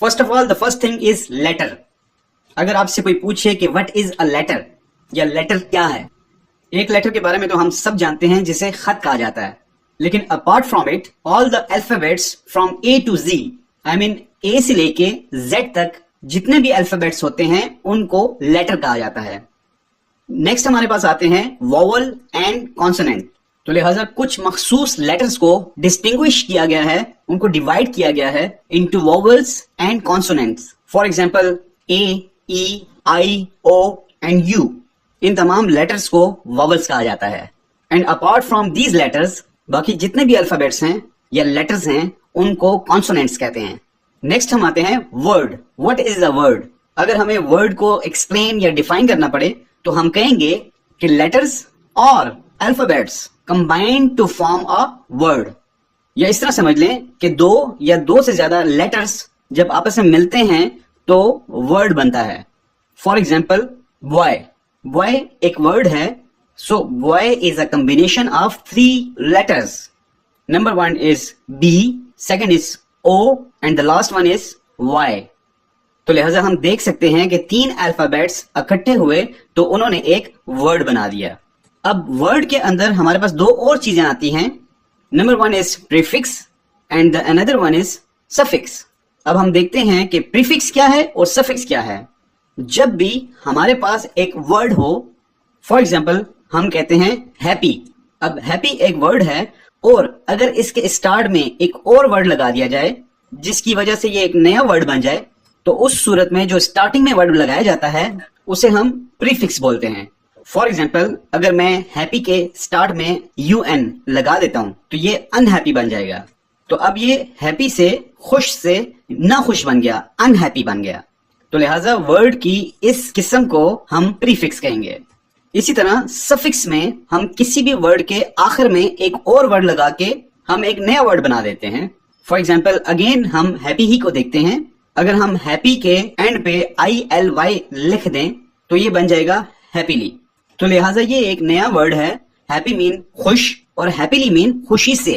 First of all the first thing is letter. अगर आपसे कोई पूछे कि व्हाट इज अ लेटर या लेटर क्या है, एक लेटर के बारे में तो हम सब जानते हैं जिसे खत कहा जाता है, लेकिन apart from it all the alphabets from A to G, I mean A से लेके जेड तक जितने भी अल्फाबेट्स होते हैं उनको लेटर कहा जाता है। नेक्स्ट हमारे पास आते हैं वोवल एंड कॉन्सोनेंट। तो लिहाजा कुछ मखसूस लेटर्स को डिस्टिंग्विश किया गया है, उनको डिवाइड किया गया है into vowels and consonants. For example A, E, I, O and U, इन तमाम लेटर्स को वोवल्स कहा जाता है। And apart from these letters बाकी जितने भी अल्फाबेट्स हैं या लेटर्स हैं उनको कॉन्सोनेंट्स कहते हैं। नेक्स्ट हम आते हैं word. What is a word? अगर हमें वर्ड को एक्सप्लेन या डिफाइन करना पड़े तो हम कहेंगे कि लेटर्स और alphabets combine to form a word. या इस तरह समझ लें कि दो या दो से ज्यादा लेटर्स जब आपस में मिलते हैं तो वर्ड बनता है। फॉर एग्जाम्पल बॉय, बॉय एक वर्ड है। So boy is a combination of 3 letters. Number 1 is B, second is O and the last one is Y. तो लिहाजा हम देख सकते हैं कि 3 अल्फाबेट्स इकट्ठे हुए तो उन्होंने एक वर्ड बना दिया। अब वर्ड के अंदर हमारे पास 2 और चीजें आती हैं। Number 1 is prefix and the another one is suffix. अब हम देखते हैं कि प्रीफिक्स क्या है और सफिक्स क्या है। जब भी हमारे पास एक वर्ड हो, फॉर एग्जाम्पल हम कहते हैं हैप्पी। अब हैप्पी एक वर्ड है और अगर इसके स्टार्ट में एक और वर्ड लगा दिया जाए जिसकी वजह से ये एक नया वर्ड बन जाए, तो उस सूरत में जो स्टार्टिंग में वर्ड लगाया जाता है उसे हम प्रीफिक्स बोलते हैं। फॉर एग्जाम्पल अगर मैं हैप्पी के स्टार्ट में UN लगा देता हूं तो ये अनहैप्पी बन जाएगा। तो अब ये हैप्पी से ना खुश बन गया, अनहैप्पी बन गया। तो लिहाजा वर्ड की इस किस्म को हम प्रीफिक्स कहेंगे। इसी तरह सफिक्स में हम किसी भी वर्ड के आखिर में एक और वर्ड लगा के हम एक नया वर्ड बना देते हैं। फॉर एग्जाम्पल अगेन हम हैप्पी ही को देखते हैं। अगर हम हैप्पी के एंड पे ILY लिख दें तो ये बन जाएगा हैप्पीली। तो लिहाजा ये एक नया वर्ड है। हैप्पी मीन खुश और हैप्पीली मीन खुशी से।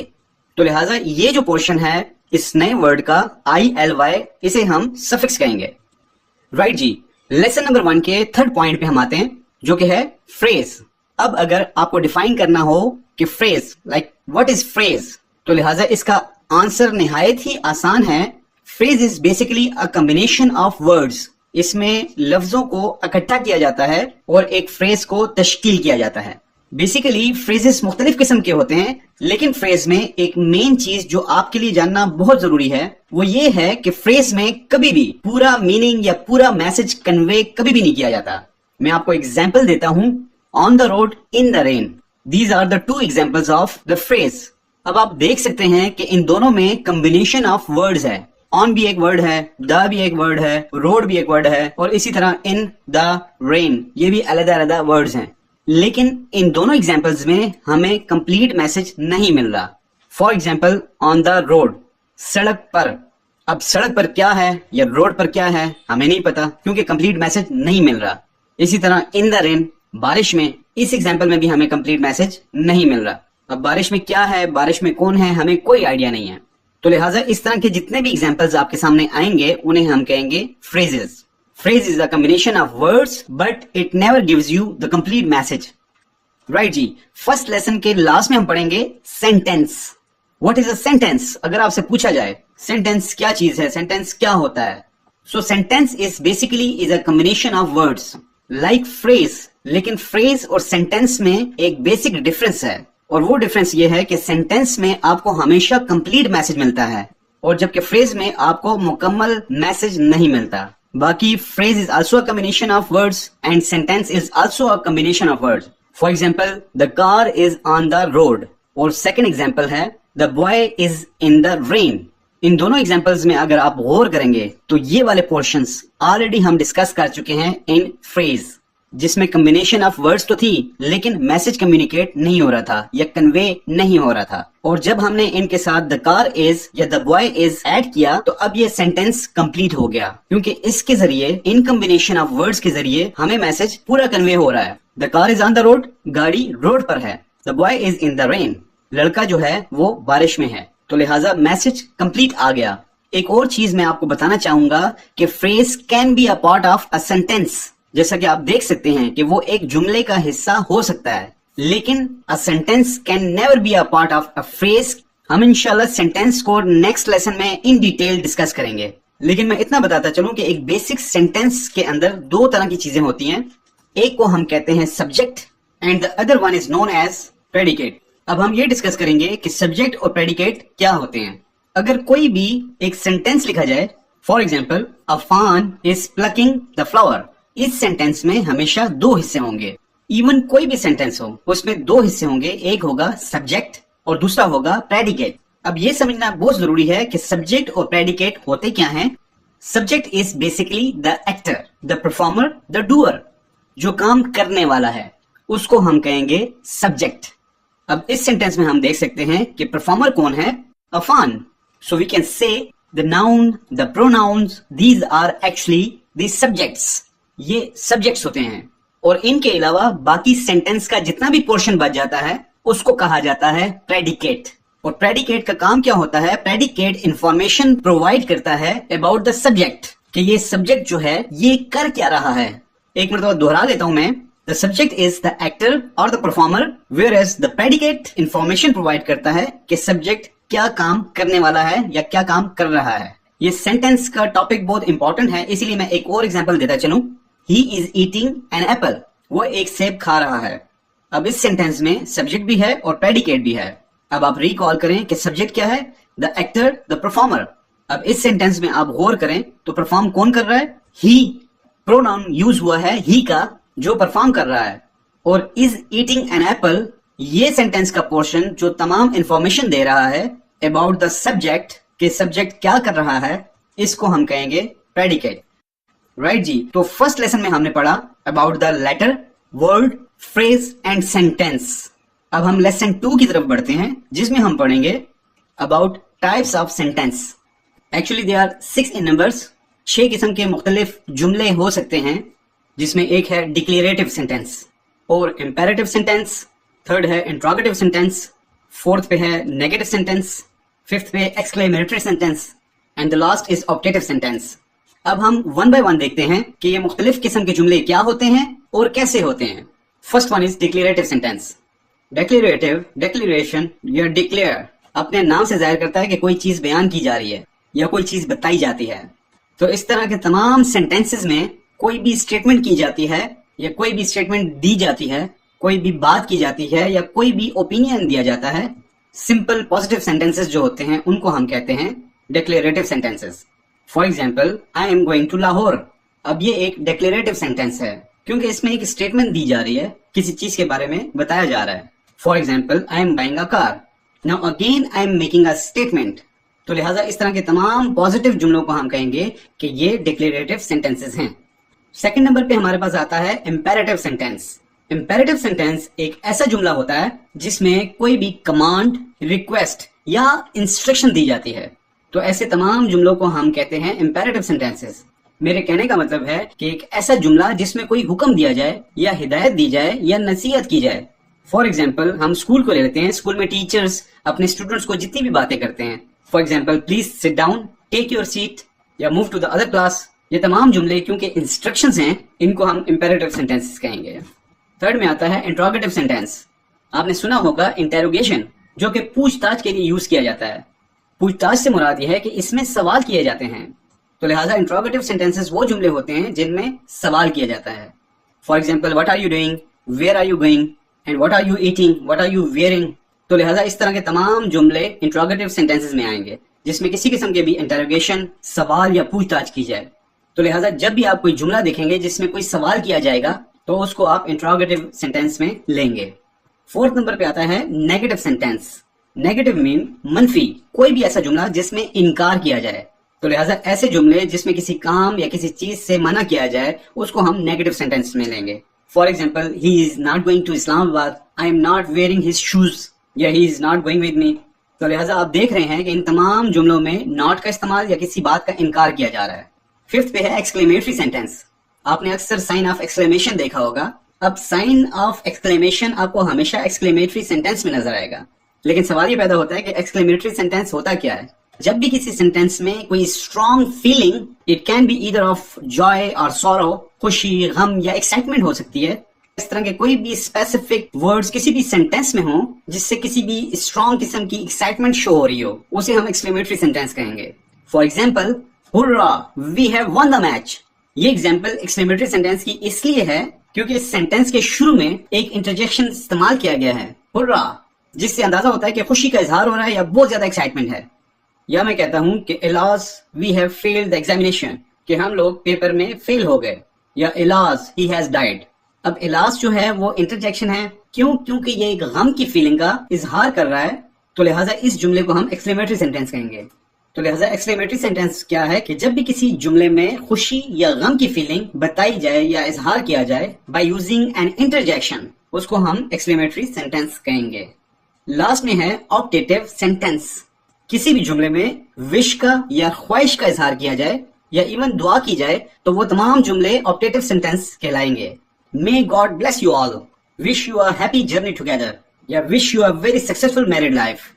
तो लिहाजा ये जो पोर्शन है इस नए वर्ड का ILY, इसे हम सफिक्स कहेंगे। राइट जी। लेसन नंबर 1 के थर्ड पॉइंट पे हम आते हैं जो कि है फ्रेज। अब अगर आपको डिफाइन करना हो कि phrase like what is phrase, तो लिहाजा इसका आंसर निहायत ही आसान है। Phrase is basically a combination of words. इसमें लफ्जों को इकट्ठा किया जाता है और एक फ्रेज को तश्कील किया जाता है। बेसिकली फ्रेजेस मुख्तलिफ किस्म के होते हैं, लेकिन फ्रेज में एक मेन चीज जो आपके लिए जानना बहुत जरूरी है वो ये है कि फ्रेज में कभी भी पूरा मीनिंग या पूरा मैसेज कन्वे कभी भी नहीं किया जाता। मैं आपको एग्जाम्पल देता हूं, on the road, in the rain. These are the 2 examples of the phrase. अब आप देख सकते हैं कि इन दोनों में कॉम्बिनेशन ऑफ वर्ड्स है। ऑन भी एक वर्ड है, द भी एक वर्ड है, रोड भी एक वर्ड है और इसी तरह इन द रेन, ये भी अलग अलग वर्ड्स हैं। लेकिन इन दोनों एग्जाम्पल्स में हमें कंप्लीट मैसेज नहीं मिल रहा। For example on the road, सड़क पर। अब सड़क पर क्या है या रोड पर क्या है हमें नहीं पता क्योंकि कंप्लीट मैसेज नहीं मिल रहा। इसी तरह इन द रेन, बारिश में, इस एग्जाम्पल में भी हमें कंप्लीट मैसेज नहीं मिल रहा। अब बारिश में क्या है, बारिश में कौन है, हमें कोई आइडिया नहीं है। तो लिहाजा इस तरह के जितने भी एग्जाम्पल्स आपके सामने आएंगे उन्हें हम कहेंगे phrases. Phrase is a combination of words but it never gives you the complete message. Right जी। फर्स्ट लेसन के लास्ट में हम पढ़ेंगे sentence. What is a sentence? अगर आपसे पूछा जाए सेंटेंस क्या चीज है, सेंटेंस क्या होता है, सो sentence is basically is a combination of words like phrase. लेकिन फ्रेज और सेंटेंस में एक बेसिक डिफरेंस है और वो डिफरेंस ये है कि सेंटेंस में आपको हमेशा कंप्लीट मैसेज मिलता है और जबकि फ्रेज में आपको मुकम्मल मैसेज नहीं मिलता। बाकी phrase is also a combination of words and sentence is also a combination of words. For example the car is on the road और सेकेंड एग्जाम्पल है the boy is in the rain. इन दोनों examples में अगर आप गौर करेंगे तो ये वाले पोर्शंस ऑलरेडी हम डिस्कस कर चुके हैं इन फ्रेज, जिसमें कॉम्बिनेशन ऑफ वर्ड्स तो थी लेकिन मैसेज कम्युनिकेट नहीं हो रहा था या कन्वे नहीं हो रहा था। और जब हमने इनके साथ द कार इज या द बॉय इज ऐड किया तो अब ये सेंटेंस कंप्लीट हो गया क्योंकि इसके जरिए, इन कॉम्बिनेशन ऑफ वर्ड्स के जरिए हमें मैसेज पूरा कन्वे हो रहा है। The car is on the road, गाड़ी रोड पर है। The boy is in the rain, लड़का जो है वो बारिश में है। तो लिहाजा मैसेज कंप्लीट आ गया। एक और चीज मैं आपको बताना चाहूंगा कि phrase can be a part of a sentence. जैसा कि आप देख सकते हैं कि वो एक जुमले का हिस्सा हो सकता है, लेकिन a sentence can never be a part of a phrase. हम इंशाल्लाह सेंटेंस को नेक्स्ट लेसन में इन डिटेल डिस्कस करेंगे, लेकिन मैं इतना बताता चलूं कि एक बेसिक सेंटेंस के अंदर दो तरह की चीजें होती हैं। एक को हम कहते हैं subject and the other one is known as predicate. अब हम ये डिस्कस करेंगे कि सब्जेक्ट और प्रेडिकेट क्या होते हैं। अगर कोई भी एक सेंटेंस लिखा जाए, फॉर एग्जाम्पल अ फान इज प्लकिंग द फ्लावर, इस सेंटेंस में हमेशा दो हिस्से होंगे। इवन कोई भी सेंटेंस हो उसमें दो हिस्से होंगे, एक होगा सब्जेक्ट और दूसरा होगा प्रेडिकेट। अब ये समझना बहुत जरूरी है कि सब्जेक्ट और प्रेडिकेट होते क्या हैं। Subject is basically the actor, the performer, the doer. जो काम करने वाला है उसको हम कहेंगे सब्जेक्ट। अब इस सेंटेंस में हम देख सकते हैं कि परफॉर्मर कौन है, अ फान। So we can say the noun, the pronouns, these are actually the subjects. ये subjects होते हैं और इनके अलावा बाकी सेंटेंस का जितना भी पोर्शन बच जाता है उसको कहा जाता है predicate। और predicate का काम क्या होता है, predicate information provide करता है about the subject, कि ये subject जो है ये कर क्या रहा है। एक मरतबा दोहरा देता हूं मैं, the subject is the actor or the performer, whereas the predicate information provide करता है कि subject क्या काम करने वाला है या क्या काम कर रहा है। ये सेंटेंस का टॉपिक बहुत इंपॉर्टेंट है, इसीलिए मैं एक और एग्जांपल देता चलूं। He is eating an apple, वो एक सेब खा रहा है। अब इस सेंटेंस में सब्जेक्ट भी है और प्रेडिकेट भी है। अब आप रिकॉल करें कि सब्जेक्ट क्या है, द एक्टर, द परफॉर्मर। अब इस सेंटेंस में आप गौर करें तो परफॉर्म कौन कर रहा है, ही। प्रोनाउन यूज हुआ है ही का, जो परफॉर्म कर रहा है। और इज ईटिंग एन एप्पल, ये सेंटेंस का पोर्शन जो तमाम इंफॉर्मेशन दे रहा है अबाउट द सब्जेक्ट, के सब्जेक्ट क्या कर रहा है, इसको हम कहेंगे प्रेडिकेट। राइट जी। तो फर्स्ट लेसन में हमने पढ़ा about the letter, word, phrase and sentence. अब हम लेसन 2 की तरफ बढ़ते हैं, जिसमें हम पढ़ेंगे about types of sentence. Actually they are 6 in numbers. 6 किस्म के मुख्तलिफ जुमले हो सकते हैं, जिसमें एक है डिक्लेरेटिव सेंटेंस और इंपेरेटिव सेंटेंस, थर्ड है इंट्रोगेटिव सेंटेंस, फोर्थ पे है नेगेटिव सेंटेंस, फिफ्थ पे exclamatory sentence and the last is optative sentence. अब हम वन बाय वन देखते हैं कि ये मुख्तलिफ किस्म के जुमले क्या होते हैं और कैसे होते हैं। First one is declarative sentence. Declarative, declaration या डिक्लेयर अपने नाम से जाहिर करता है कि कोई चीज बयान की जा रही है या कोई चीज बताई जाती है। तो इस तरह के तमाम सेंटेंसेस में कोई भी स्टेटमेंट की जाती है या कोई भी स्टेटमेंट दी जाती है, कोई भी बात की जाती है या कोई भी ओपिनियन दिया जाता है। सिंपल पॉजिटिव सेंटेंसेस जो होते हैं उनको हम कहते हैं declarative sentences. For example, I am going to Lahore. अब ये एक डिक्लेरेटिव सेंटेंस है क्योंकि इसमें एक स्टेटमेंट दी जा रही है, किसी चीज के बारे में बताया जा रहा है। For example, I am buying a car. Now again I am making a statement. तो लिहाजा इस तरह के तमाम पॉजिटिव जुमलों को हम कहेंगे कि ये डिक्लेरेटिव सेंटेंसेस हैं। सेकंड नंबर पे हमारे पास आता है इंपेरेटिव सेंटेंस। इंपेरेटिव सेंटेंस एक ऐसा जुमला होता है जिसमें कोई भी कमांड, रिक्वेस्ट या इंस्ट्रक्शन दी जाती है। तो ऐसे तमाम जुमलों को हम कहते हैं इंपेरेटिव सेंटेंसेस। मेरे कहने का मतलब है कि एक ऐसा जुमला जिसमें कोई हुक्म दिया जाए या हिदायत दी जाए या नसीहत की जाए। फॉर एग्जाम्पल, हम स्कूल को ले लेते हैं। स्कूल में टीचर्स अपने स्टूडेंट्स को जितनी भी बातें करते हैं, for example, please sit down, take your seat या move to the other class, ये तमाम जुमले क्योंकि इंस्ट्रक्शंस हैं, इनको हम इंपेरेटिव सेंटेंसेस कहेंगे। थर्ड में आता है इंट्रोगेटिव सेंटेंस। आपने सुना होगा इंटेरोगेशन, जो कि पूछताछ के लिए यूज किया जाता है। पूछताछ से मुराद यह है कि इसमें सवाल किए जाते हैं। तो लिहाजा इंट्रोगेटिव सेंटेंसेस वो जुमले होते हैं जिनमें सवाल किया जाता है। For example, what are you doing, where are you going and what are you eating, what are you wearing. तो लिहाजा इस तरह के तमाम जुमले इंट्रोगेटिव सेंटेंसेस में आएंगे, जिसमें किसी किस्म के भी इंटेरोगेशन, सवाल या पूछताछ की जाए। तो लिहाजा जब भी आप कोई जुमला देखेंगे जिसमें कोई सवाल किया जाएगा तो उसको आप इंट्रोगेटिव सेंटेंस में लेंगे। फोर्थ नंबर पे आता है नेगेटिव सेंटेंस। नेगेटिव मीन मनफी, कोई भी ऐसा जुमला जिसमें इनकार किया जाए। तो लिहाजा ऐसे जुमले जिसमें किसी काम या किसी चीज से मना किया जाए उसको हम नेगेटिव सेंटेंस में लेंगे। For example, he is not going to Islamabad, I am not wearing his shoes, या he is not going with me. तो लिहाजा आप देख रहे हैं कि इन तमाम जुमलों में नॉट का इस्तेमाल या किसी बात का इनकार किया जा रहा है। फिफ्थ पे है एक्सक्लेमेटरी सेंटेंस। आपने अक्सर साइन ऑफ एक्सक्लेमेशन देखा होगा। अब साइन ऑफ एक्सक्लेमेशन आपको हमेशा एक्सक्लेमेटरी सेंटेंस में नजर आएगा, लेकिन सवाल ये पैदा होता है कि एक्सक्लेमेटरी सेंटेंस होता क्या है। जब भी किसी सेंटेंस में कोई strong feeling, it can be either of Joy और सॉरो, खुशी, गम या एक्साइटमेंट हो सकती है, इस तरह के कोई भी स्पेसिफिक वर्ड्स किसी भी सेंटेंस में हो जिससे किसी भी स्ट्रॉन्ग किस्म की एक्साइटमेंट शो हो रही हो, उसे हम एक्सक्लेमेटरी सेंटेंस कहेंगे। For example, hurrah we have won the match. ये एग्जाम्पल एक्सक्लेमेटरी सेंटेंस की इसलिए है क्योंकि इस सेंटेंस के शुरू में एक इंटरजेक्शन इस्तेमाल किया गया है, हुर्रा, जिससे अंदाजा होता है कि खुशी का इजहार हो रहा है या बहुत ज्यादा एक्साइटमेंट है। या मैं कहता हूं कि alas we have failed the examination, कि हम लोग पेपर में फेल हो गए, या इलाज ही हैज डाइड। अब इलाज जो है वो इंटरजेक्शन है, क्यों? क्योंकि ये एक गम की फीलिंग का इजहार कर रहा है, तो लिहाजा इस जुमले को हम एक्सक्लेमेटरी सेंटेंस कहेंगे। तो लिहाजा एक्सक्लेमेटरी सेंटेंस क्या है कि जब भी किसी जुमले में खुशी या गम की फीलिंग बताई जाए या इजहार किया जाए बाय यूजिंग एन इंटरजेक्शन, उसको हम एक्सक्लेमेटरी सेंटेंस कहेंगे। लास्ट में है ऑप्टेटिव सेंटेंस। किसी भी जुमले में विश का या ख्वाहिश का इजहार किया जाए या इवन दुआ की जाए तो वो तमाम जुमले ऑप्टेटिव सेंटेंस कहलाएंगे। May God bless you all, wish you a happy journey together, या wish you a very successful married life.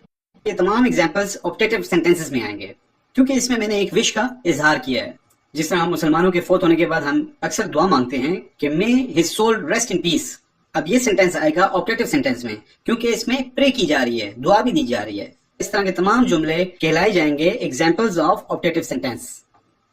ये तमाम एग्जांपल्स ऑप्टेटिव सेंटेंसेस में आएंगे क्योंकि इसमें मैंने एक विश का इजहार किया है। जिस तरह हम मुसलमानों के फौत होने के बाद हम अक्सर दुआ मांगते हैं कि may his soul rest in peace. अब ये सेंटेंस आएगा ऑप्टेटिव सेंटेंस में क्योंकि इसमें प्रे की जा रही है, दुआ भी दी जा रही है। इस तरह के तमाम जुमले कहलाए जाएंगे एग्जाम्पल्स ऑफ ऑप्टेटिव सेंटेंस।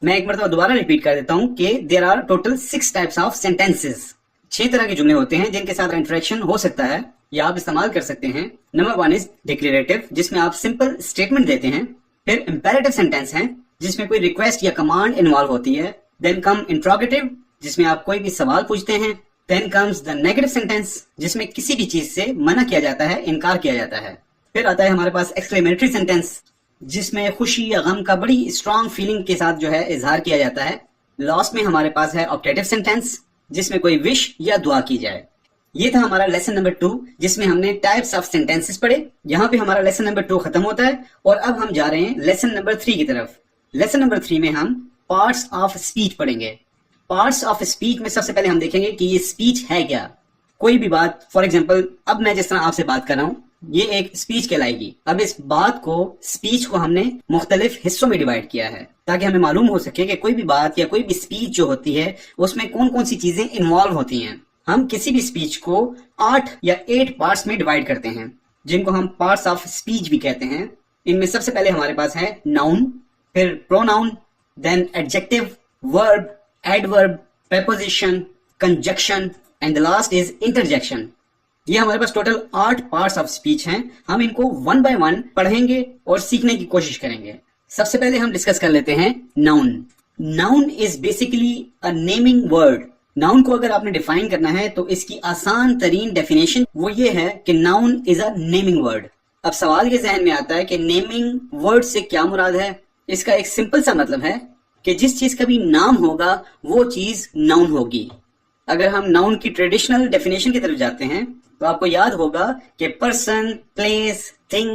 मैं एक मरतबा दोबारा रिपीट कर देता हूं कि there are total 6 types of sentences. 6 तरह के जुमले होते हैं जिनके साथ इंटरेक्शन हो सकता है या आप इस्तेमाल कर सकते हैं। नंबर 1 इज डिक्लेरेटिव, जिसमें आप सिंपल स्टेटमेंट देते हैं। फिर इंपेरेटिव सेंटेंस है जिसमें कोई रिक्वेस्ट या कमांड इन्वॉल्व होती है। देन कम इंट्रोगेटिव, जिसमें आप कोई भी सवाल पूछते हैं। Then comes the negative sentence, जिसमें किसी भी चीज से मना किया जाता है, इनकार किया जाता है। फिर आता है हमारे पास एक्सक्लेमेटरी सेंटेंस, जिसमें खुशी या गम का बड़ी स्ट्रॉन्ग फीलिंग के साथ जो है इजहार किया जाता है। लास्ट में हमारे पास है ऑप्टेटिव सेंटेंस, जिसमें कोई विश या दुआ की जाए। ये था हमारा लेसन नंबर 2, जिसमें हमने टाइप्स ऑफ सेंटेंसेस पढ़े। यहाँ पे हमारा लेसन नंबर 2 खत्म होता है और अब हम जा रहे हैं लेसन नंबर 3 की तरफ। लेसन नंबर 3 में हम पार्ट्स ऑफ स्पीच पढ़ेंगे। पार्ट्स ऑफ स्पीच में सबसे पहले हम देखेंगे कि ये स्पीच है क्या। कोई भी बात, फॉर एग्जाम्पल अब मैं जिस तरह आपसे बात कर रहा हूँ, ये एक स्पीच कहलाएगी। अब इस बात को, स्पीच को हमने मुख्तलिफ हिस्सों में डिवाइड किया है ताकि हमें मालूम हो सके कि कोई भी बात या कोई भी स्पीच जो होती है उसमें कौन कौन सी चीजें इन्वॉल्व होती हैं। हम किसी भी स्पीच को 8 या 8 पार्ट्स में डिवाइड करते हैं, जिनको हम पार्ट्स ऑफ स्पीच भी कहते हैं। इनमें सबसे पहले हमारे पास है नाउन, फिर pronoun, then adjective, verb, adverb, preposition, conjunction and the last is interjection। ये हमारे पास टोटल 8 पार्ट्स ऑफ स्पीच हैं। हम इनको 1 by 1 पढ़ेंगे और सीखने की कोशिश करेंगे। सबसे पहले हम डिस्कस कर लेते हैं noun. Noun is basically a naming word. Noun को अगर आपने डिफाइन करना है तो इसकी आसान तरीन डेफिनेशन वो ये है कि noun is a naming word. अब सवाल ये जहन में आता है कि नेमिंग वर्ड से क्या मुराद है। इसका एक सिंपल सा मतलब है कि जिस चीज का भी नाम होगा वो चीज नाउन होगी। अगर हम नाउन की ट्रेडिशनल डेफिनेशन की तरफ जाते हैं तो आपको याद होगा कि person, place, thing,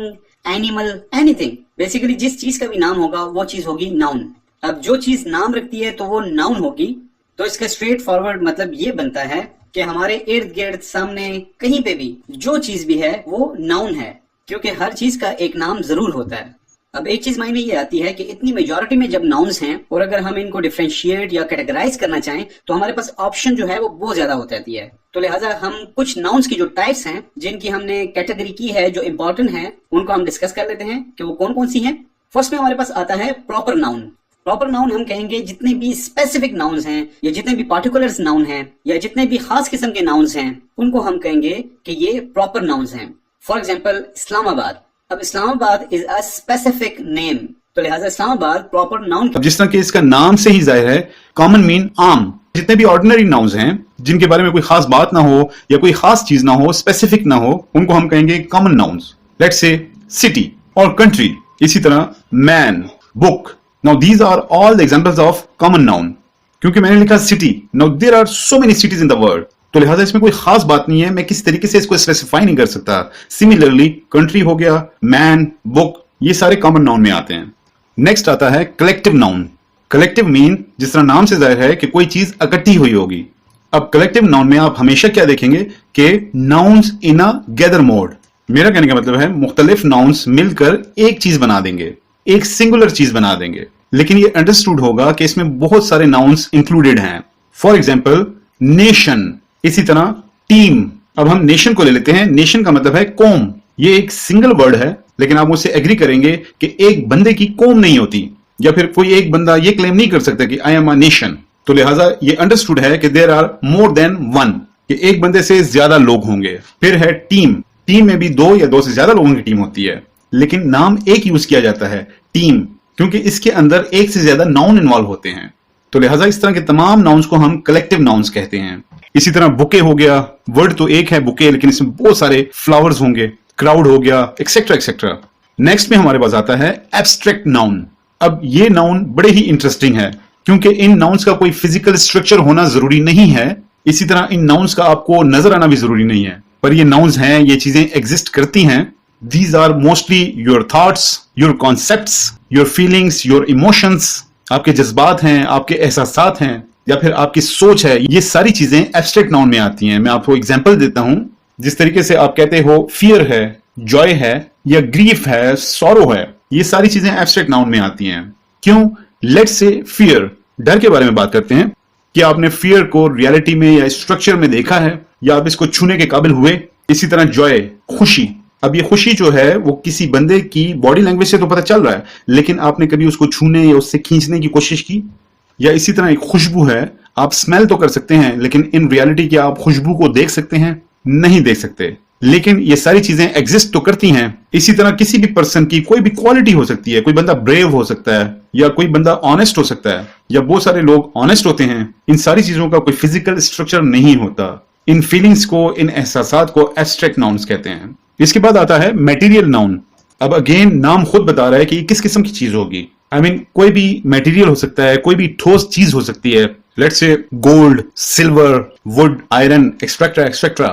animal, anything, basically जिस चीज का भी नाम होगा वो चीज होगी नाउन। अब जो चीज नाम रखती है तो वो नाउन होगी। तो इसका स्ट्रेट फॉरवर्ड मतलब ये बनता है कि हमारे इर्द गिर्द, सामने, कहीं पे भी जो चीज भी है वो नाउन है, क्योंकि हर चीज का एक नाम जरूर होता है। अब एक चीज मायने ये आती है कि इतनी मेजॉरिटी में जब नाउन्स हैं और अगर हम इनको डिफरेंशिएट या कैटेगराइज करना चाहें तो हमारे पास ऑप्शन जो है वो बहुत ज्यादा हो जाती है। तो लिहाजा हम कुछ नाउन्स की जो टाइप्स हैं, जिनकी हमने कैटेगरी की है, जो इंपॉर्टेंट है, उनको हम डिस्कस कर लेते हैं कि वो कौन कौन सी हैं। फर्स्ट में हमारे पास आता है प्रॉपर नाउन। प्रॉपर नाउन हम कहेंगे जितने भी स्पेसिफिक नाउन्स हैं या जितने भी पार्टिकुलर्स नाउन हैं या जितने भी खास किस्म के नाउन्स हैं उनको हम कहेंगे कि ये प्रॉपर नाउन्स हैं। For example Islamabad. अब Islamabad is a specific name, तो लिहाजा इस्लामाबाद प्रॉपर नाउन। अब जिस तरह के इसका नाम से ही जाहिर है, कॉमन मीन आम। जितने भी ऑर्डिनरी नाउन्स हैं जिनके बारे में कोई खास बात ना हो या कोई खास चीज ना हो, स्पेसिफिक ना हो, उनको हम कहेंगे common nouns. Let's say city और कंट्री। इसी तरह man, book. Now these are all the examples of common noun. क्योंकि मैंने लिखा city, now there are so many cities in the world, तो लिहाजा इसमें कोई खास बात नहीं है, मैं किसी तरीके से इसको स्पेसिफाई नहीं कर सकता। सिमिलरली कंट्री हो गया, मैन, बुक, ये सारे कॉमन नाउन में आते हैं। नेक्स्ट आता है कलेक्टिव नाउन। कलेक्टिव मीन जिस तरह नाम से जाहिर है कि कोई चीज इकट्ठी हुई होगी। अब कलेक्टिव नाउन में आप हमेशा क्या देखेंगे कि nouns in a gather mode. मेरा कहने का मतलब है मुख्तलिफ नाउन्स मिलकर एक चीज बना देंगे, एक सिंगुलर चीज बना देंगे, लेकिन ये अंडरस्टूड होगा कि इसमें बहुत सारे नाउन्स इंक्लूडेड हैं। फॉर एग्जाम्पल नेशन, इसी तरह टीम। अब हम नेशन को ले लेते हैं। नेशन का मतलब है कौम। ये एक सिंगल वर्ड है, लेकिन आप मुझसे एग्री करेंगे कि एक बंदे की कौम नहीं होती, या फिर कोई एक बंदा ये क्लेम नहीं कर सकता कि आई एम अ नेशन। तो लिहाजा ये अंडरस्टूड है कि there are more than one, कि एक बंदे से ज्यादा लोग होंगे। फिर है टीम। टीम में भी दो या दो से ज्यादा लोगों की टीम होती है, लेकिन नाम एक यूज किया जाता है, टीम, क्योंकि इसके अंदर एक से ज्यादा नाउन इन्वॉल्व होते हैं। तो लिहाजा इस तरह के तमाम नाउन्स को हम कलेक्टिव नाउन्स कहते हैं। इसी तरह बुके हो गया, वर्ड तो एक है बुके, लेकिन इसमें बहुत सारे फ्लावर्स होंगे। क्राउड हो गया, एक्सेट्रा एक्सेट्रा। नेक्स्ट में हमारे पास आता है एब्स्ट्रैक्ट नाउन। अब ये नाउन बड़े ही इंटरेस्टिंग है, क्योंकि इन नाउन्स का कोई फिजिकल स्ट्रक्चर होना जरूरी नहीं है। इसी तरह इन नाउन्स का आपको नजर आना भी जरूरी नहीं है, पर ये नाउन्स हैं, ये चीजें एग्जिस्ट करती हैं। These are mostly your thoughts, your concepts, your feelings, your emotions. आपके जज्बात हैं, आपके एहसासात हैं, या फिर आपकी सोच है। ये सारी चीजें एब्स्ट्रैक्ट नाउन में आती हैं। मैं आपको एग्जांपल देता हूं। जिस तरीके से आप कहते हो फियर है, जॉय है, या ग्रीफ है, सॉरो है, ये सारी चीजें एब्स्ट्रैक्ट नाउन में आती हैं। क्यों? लेट्स से फियर, डर के बारे में बात करते हैं कि आपने फियर को रियलिटी में या स्ट्रक्चर में देखा है, या आप इसको छूने के काबिल हुए। इसी तरह जॉय, खुशी। अब ये खुशी जो है वो किसी बंदे की बॉडी लैंग्वेज से तो पता चल रहा है, लेकिन आपने कभी उसको छूने या उससे खींचने की कोशिश की? या इसी तरह एक खुशबू है, आप स्मेल तो कर सकते हैं, लेकिन इन रियलिटी क्या आप खुशबू को देख सकते हैं? नहीं देख सकते, लेकिन ये सारी चीजें एग्जिस्ट तो करती हैं। इसी तरह किसी भी पर्सन की कोई भी क्वालिटी हो सकती है। कोई बंदा ब्रेव हो सकता है, या कोई बंदा ऑनेस्ट हो सकता है, या बहुत सारे लोग ऑनेस्ट होते हैं। इन सारी चीजों का कोई फिजिकल स्ट्रक्चर नहीं होता। इन फीलिंग्स को, इन एहसासात को एब्स्ट्रैक्ट नाउन्स कहते हैं। इसके बाद आता है मटेरियल नाउन। अब अगेन नाम खुद बता रहा है कि किस किस्म की चीज होगी। आई मीन कोई भी मटेरियल हो सकता है, कोई भी ठोस चीज हो सकती है। Let's say gold, silver, would, iron, etcetera etcetera.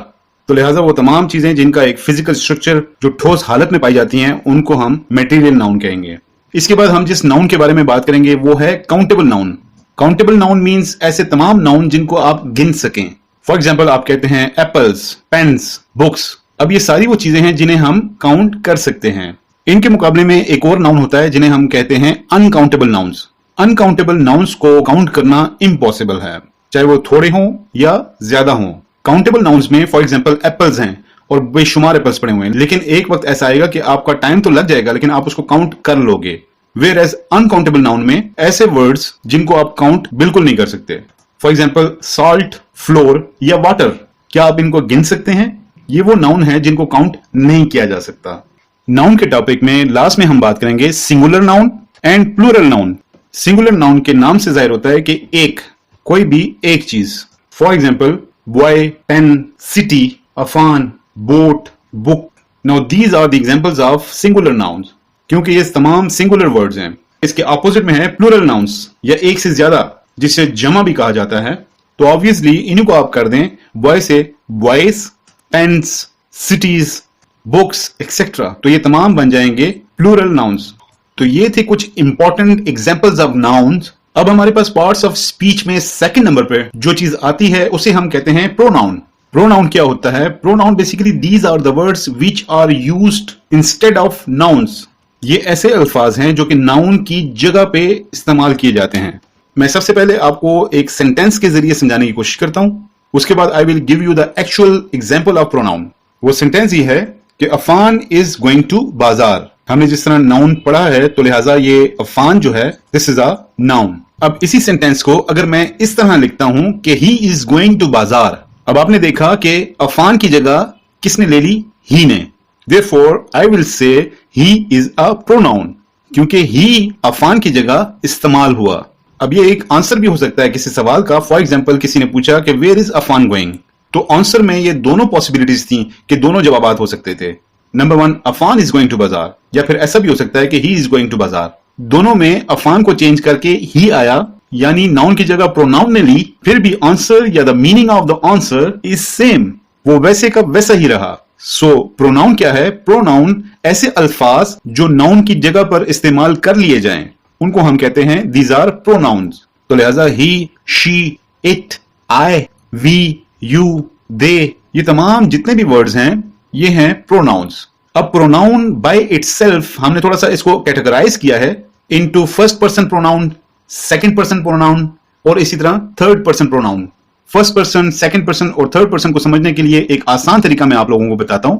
तो लिहाजा वो तमाम चीजें जिनका एक फिजिकल स्ट्रक्चर जो ठोस हालत में पाई जाती हैं, उनको हम मटेरियल नाउन कहेंगे। इसके बाद हम जिस नाउन के बारे में बात करेंगे वो है countable noun. Countable noun means ऐसे तमाम नाउन जिनको आप गिन सकें। फॉर एग्जाम्पल आप कहते हैं एप्पल्स, पेन्स, बुक्स। अब ये सारी वो चीजें हैं जिन्हें हम काउंट कर सकते हैं। इनके मुकाबले में एक और नाउन होता है जिन्हें हम कहते हैं अनकाउंटेबल नाउन्स। अनकाउंटेबल नाउन्स को काउंट करना इम्पॉसिबल है, चाहे वो थोड़े हों या ज्यादा हों। काउंटेबल नाउन्स में फॉर एग्जाम्पल एप्पल्स हैं और बेशुमार एप्पल्स पड़े हुए हैं, लेकिन एक वक्त ऐसा आएगा कि आपका टाइम तो लग जाएगा, लेकिन आप उसको काउंट कर लोगे। वेयर एज अनकाउंटेबल नाउन में ऐसे वर्ड्स जिनको आप काउंट बिल्कुल नहीं कर सकते। फॉर एग्जाम्पल सॉल्ट, फ्लोर या वाटर, क्या आप इनको गिन सकते हैं? ये वो नाउन है जिनको काउंट नहीं किया जा सकता। नाउन के टॉपिक में लास्ट में हम बात करेंगे singular noun and plural noun. Singular noun के नाम से जाहिर होता है कि एक, कोई भी एक चीज। For example boy, pen, city, Affan, boat, book. Now these are the examples of singular nouns, क्योंकि ये तमाम सिंगुलर वर्ड्स हैं। इसके ऑपोजिट में है प्लूरल नाउन्स, या एक से ज्यादा, जिसे जमा भी कहा जाता है। तो ऑब्वियसली इन्हीं को आप कर दें बॉय से boys, pens, cities, books etcetera, तो ये तमाम बन जाएंगे प्लूरल नाउन्स। तो ये थे कुछ इंपॉर्टेंट एग्जांपल्स ऑफ नाउन्स। अब हमारे पास पार्ट्स ऑफ स्पीच में सेकंड नंबर पे जो चीज आती है उसे हम कहते हैं प्रोनाउन। प्रोनाउन क्या होता है? Pronoun basically these are the words which are used instead of nouns. ये ऐसे अल्फाज हैं जो कि नाउन की जगह पे इस्तेमाल किए जाते हैं। मैं सबसे पहले आपको एक सेंटेंस के जरिए समझाने की कोशिश करता हूं, उसके बाद I will give you the actual example of pronoun. वो सेंटेंस ये है कि अफान इज गोइंग टू बाजार। हमने जिस तरह नाउन पढ़ा है, तो लिहाजा ये अफान जो है दिस इज अ नाउन। अब इसी सेंटेंस को अगर मैं इस तरह लिखता हूं कि ही इज गोइंग टू बाजार, अब आपने देखा कि अफान की जगह किसने ले ली? ही ने। Therefore I will say he is a pronoun, क्योंकि ही अफान की जगह इस्तेमाल हुआ। अब ये एक आंसर भी हो सकता है किसी सवाल का। फॉर एग्जाम्पल किसी ने पूछा कि वेयर इज अफान गोइंग, तो आंसर में ये दोनों पॉसिबिलिटीज थी कि दोनों जवाबात हो सकते थे। Number 1 Affan is going to bazaar, या फिर ऐसा भी हो सकता है कि ही इज गोइंग टू बाजार। दोनों में अफान को चेंज करके ही आया, यानी नाउन की जगह प्रोनाउन ने ली, फिर भी आंसर या the meaning of the answer is same, वो वैसे का वैसा ही रहा। सो प्रोनाउन क्या है? प्रोनाउन ऐसे अल्फाज जो नाउन की जगह पर इस्तेमाल कर लिए जाएं, उनको हम कहते हैं दीज आर प्रोनाउन्स। तो लिहाजा he, she, it, I, we, you, they, ये तमाम जितने भी वर्ड्स हैं ये हैं प्रोनाउंस। अब प्रोनाउन बाय इटसेल्फ हमने थोड़ा सा इसको कैटेगराइज किया है into first person pronoun, second person pronoun और इसी तरह third person pronoun. First person, second person और थर्ड पर्सन को समझने के लिए एक आसान तरीका मैं आप लोगों को बताता हूं।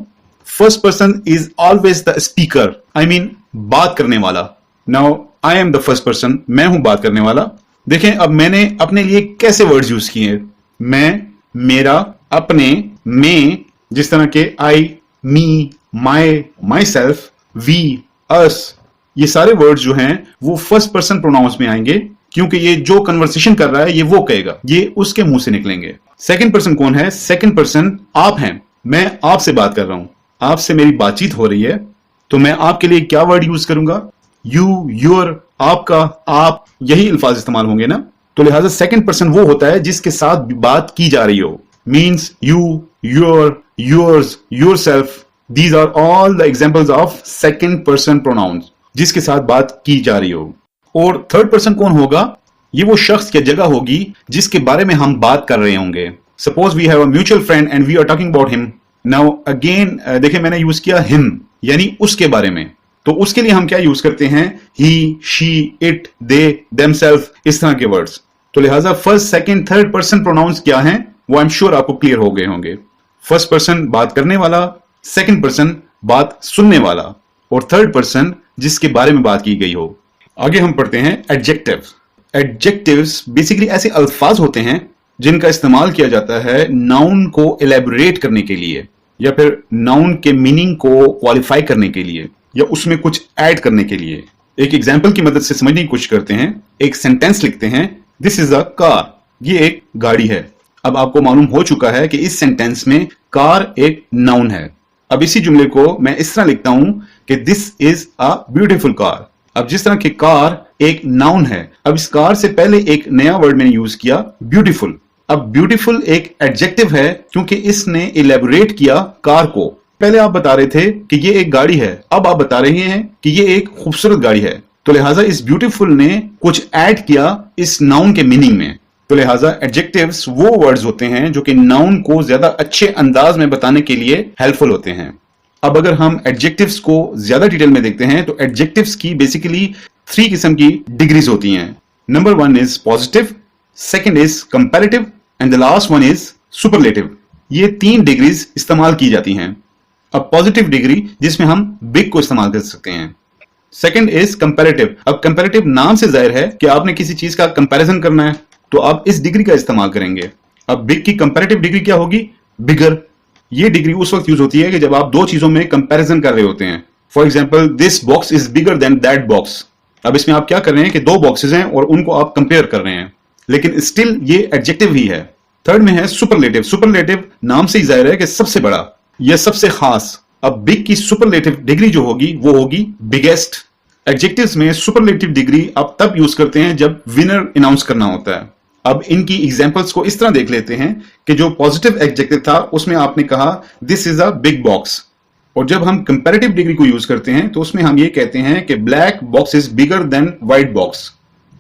First person is always the speaker, I mean बात करने वाला। Now I am the first person, मैं हूं बात करने वाला। देखें अब मैंने अपने लिए कैसे वर्ड्स यूज किए, मैं, मेरा, अपने, में, जिस तरह के आई, मी, माई, माई सेल्फ, वी, अस, ये सारे वर्ड्स जो हैं वो फर्स्ट पर्सन प्रोनाउंस में आएंगे क्योंकि ये जो कन्वर्सेशन कर रहा है ये वो कहेगा, ये उसके मुंह से निकलेंगे। सेकंड पर्सन कौन है? सेकंड पर्सन आप हैं, मैं आपसे बात कर रहा हूं, आपसे मेरी बातचीत हो रही है, तो मैं आपके लिए क्या वर्ड यूज करूंगा? यू, योर, आपका, आप, यही अल्फाज इस्तेमाल होंगे ना। तो लिहाजा सेकंड पर्सन वो होता है जिसके साथ बात की जा रही हो, means you, your, yours, yourself, these are all the examples of second person pronouns, जिसके साथ बात की जा रही हो। और थर्ड पर्सन कौन होगा? ये वो शख्स या जगह होगी जिसके बारे में हम बात कर रहे होंगे। Suppose we have a mutual friend and we are talking about him. Now again देखिए मैंने यूज किया हिम, यानी उसके बारे में। तो उसके लिए हम क्या यूज करते हैं? ही, शी, इट, दे, देमसेल्फ, इस तरह के वर्ड्स। तो लिहाजा first, second, third person pronounce क्या हैं वो आई एम श्योर आपको क्लियर हो गए होंगे। फर्स्ट पर्सन बात करने वाला, सेकंड पर्सन बात सुनने वाला और थर्ड पर्सन जिसके बारे में बात की गई हो। आगे हम पढ़ते हैं एडजेक्टिव्स। एडजेक्टिव्स बेसिकली ऐसे अल्फाज होते हैं जिनका इस्तेमाल किया जाता है नाउन को एलेबोरेट करने के लिए या फिर नाउन के मीनिंग को क्वालिफाई करने के लिए या उसमें कुछ ऐड करने के लिए। एक एग्जाम्पल की मदद से समझने की कोशिश करते हैं। एक सेंटेंस लिखते हैं, दिस इज अ कार, ये एक गाड़ी है। अब आपको मालूम हो चुका है कि इस सेंटेंस में कार एक नाउन है। अब इसी जुमले को मैं इस तरह लिखता हूं कि this is a beautiful car. अब जिस तरह की कार एक नाउन है, अब इस कार से पहले एक नया वर्ड मैंने यूज किया, ब्यूटीफुल। अब ब्यूटीफुल एक एडजेक्टिव है क्योंकि इसने इलेबोरेट किया कार को। पहले आप बता रहे थे कि ये एक गाड़ी है, अब आप बता रहे हैं कि ये एक खूबसूरत गाड़ी है। तो लिहाजा इस ब्यूटीफुल ने कुछ ऐड किया इस नाउन के मीनिंग में। तो लिहाजा एडजेक्टिव्स वो वर्ड्स होते हैं जो कि नाउन को ज्यादा अच्छे अंदाज में बताने के लिए हेल्पफुल होते हैं। अब अगर हम एडजेक्टिव्स को ज्यादा डिटेल में देखते हैं तो एडजेक्टिव्स की बेसिकली 3 किस्म की डिग्रीज होती हैं। Number 1 is positive, second is comparative and the last one is superlative. ये 3 डिग्रीज इस्तेमाल की जाती हैं। अब पॉजिटिव डिग्री जिसमें हम बिग को इस्तेमाल कर सकते हैं। Second is comparative. अब कंपैरेटिव नाम से जाहिर है कि आपने किसी चीज का कंपैरिजन करना है तो आप इस डिग्री का इस्तेमाल करेंगे। अब बिग की कंपैरेटिव डिग्री क्या होगी? बिगर। ये डिग्री उस वक्त यूज होती है कि जब आप दो चीजों में कंपैरिजन कर रहे होते हैं। For example, this box is bigger than that box. अब इसमें आप क्या कर रहे हैं कि 2 बॉक्सेस हैं और उनको आप कंपेयर कर रहे हैं, लेकिन स्टिल ये एडजेक्टिव ही है। थर्ड में है सुपरलेटिव। सुपरलेटिव नाम से ही जाहिर है कि सबसे बड़ा या सबसे खास। अब बिग की सुपरलेटिव डिग्री जो होगी वो होगी बिगेस्ट। एडजेक्टिव्स में सुपरलेटिव डिग्री आप तब यूज करते हैं जब विनर अनाउंस करना होता है। अब इनकी एग्जांपल्स को इस तरह देख लेते हैं कि जो पॉजिटिव एडजेक्टिव था उसमें आपने कहा this is a big box, और जब हम कंपैरेटिव डिग्री को यूज करते हैं तो उसमें हम ये कहते हैं कि black box is bigger than white box.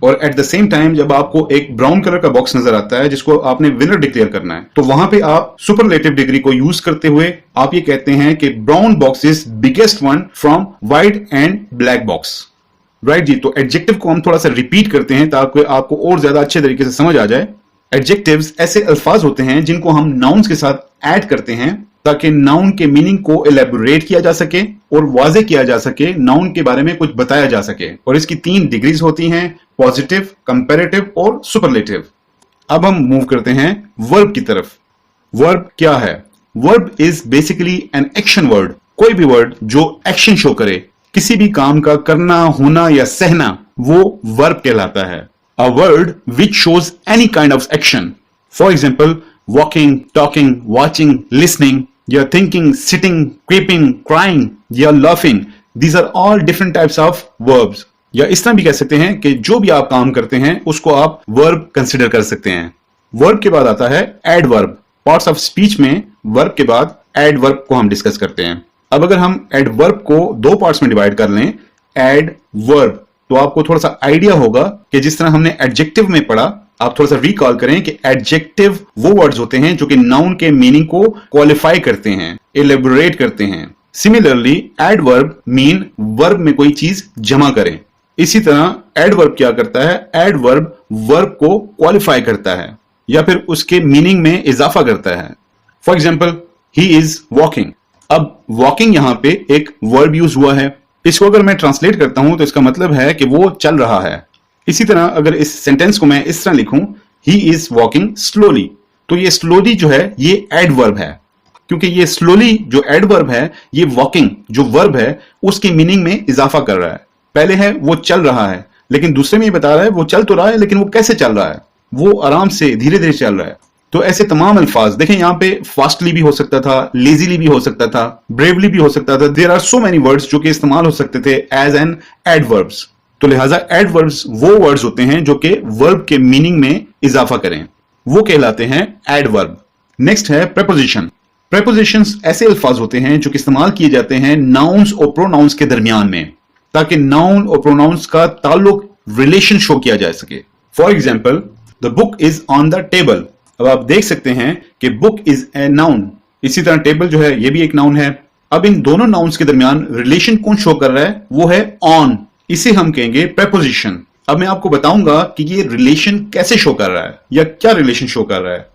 और एट द सेम टाइम जब आपको एक ब्राउन कलर का बॉक्स नजर आता है जिसको आपने विनर डिक्लेयर करना है तो वहां पे आप सुपरलेटिव डिग्री को यूज करते हुए आप ये कहते हैं कि brown box is biggest one from white and black box. Right जी। तो एडजेक्टिव को हम थोड़ा सा रिपीट करते हैं ताकि आपको और ज्यादा अच्छे तरीके से समझ आ जाए। एडजेक्टिव्स ऐसे अल्फाज होते हैं जिनको हम नाउन्स के साथ ऐड करते हैं ताकि नाउन के मीनिंग को एलेबोरेट किया जा सके और वाजे किया जा सके, नाउन के बारे में कुछ बताया जा सके। और इसकी 3 डिग्रीज होती हैं, पॉजिटिव, कंपैरेटिव और सुपरलेटिव। अब हम मूव करते हैं वर्ब की तरफ। वर्ब क्या है? Verb is basically an action word. कोई भी वर्ड जो एक्शन शो करे, किसी भी काम का करना, होना या सहना, वो वर्ब कहलाता है। A word which shows any kind of action. For example, walking, talking, watching, listening, या थिंकिंग, सिटिंग, क्रीपिंग, क्राइंग या laughing, these are all different types of verbs. या इस तरह भी कह सकते हैं कि जो भी आप काम करते हैं उसको आप वर्ब कंसिडर कर सकते हैं। वर्ब के बाद आता है एडवर्ब। पार्ट्स ऑफ स्पीच में वर्ब के बाद एडवर्ब को हम डिस्कस करते हैं। अब अगर हम एडवर्ब को 2 पार्ट्स में डिवाइड कर लें, एडवर्ब, तो आपको थोड़ा सा आइडिया होगा कि जिस तरह हमने एडजेक्टिव में पढ़ा, आप थोड़ा सा रिकॉल करें कि एडजेक्टिव वो वर्ड्स होते हैं जो कि नाउन के मीनिंग को क्वालिफाई करते हैं, एलेबोरेट करते हैं, सिमिलरली एडवर्ब मीन वर्ब में कोई चीज जमा करें। इसी तरह एडवर्ब क्या करता है, एडवर्ब वर्ब को क्वालिफाई करता है या फिर उसके मीनिंग में इजाफा करता है। For example, he is walking. अब वॉकिंग यहां पे एक वर्ब यूज हुआ है। इसको अगर मैं ट्रांसलेट करता हूं तो इसका मतलब है कि वो चल रहा है। इसी तरह अगर इस सेंटेंस को मैं इस तरह लिखूं, ही इज वॉकिंग स्लोली, तो ये स्लोली जो है ये एडवर्ब है, क्योंकि ये स्लोली जो एडवर्ब है ये वॉकिंग जो वर्ब है उसकी मीनिंग में इजाफा कर रहा है। पहले है वो चल रहा है, लेकिन दूसरे में ये बता रहा है वो चल तो रहा है लेकिन वो कैसे चल रहा है, वो आराम से धीरे धीरे चल रहा है। तो ऐसे तमाम अल्फाज देखें, यहां पे फास्टली भी हो सकता था, लेजीली भी हो सकता था, ब्रेवली भी हो सकता था। There are so many words जो कि इस्तेमाल हो सकते थे एज एन एडवर्ब्स। तो लिहाजा एडवर्ब्स वो वर्ड्स होते हैं जो कि वर्ब के मीनिंग में इजाफा करें, वो कहलाते हैं एडवर्ब। नेक्स्ट है प्रेपोजिशन। प्रेपोजिशंस ऐसे अल्फाज होते हैं जो कि इस्तेमाल किए जाते हैं नाउन्स और प्रोनाउंस के दरमियान में, ताकि नाउन और प्रोनाउंस का ताल्लुक, रिलेशन शो किया जा सके। For example, the book is on the table. अब आप देख सकते हैं कि बुक इज ए नाउन, इसी तरह टेबल जो है ये भी एक नाउन है। अब इन दोनों नाउन्स के दरमियान रिलेशन कौन शो कर रहा है, वो है ऑन, इसे हम कहेंगे प्रेपोजिशन। अब मैं आपको बताऊंगा कि ये रिलेशन कैसे शो कर रहा है या क्या रिलेशन शो कर रहा है।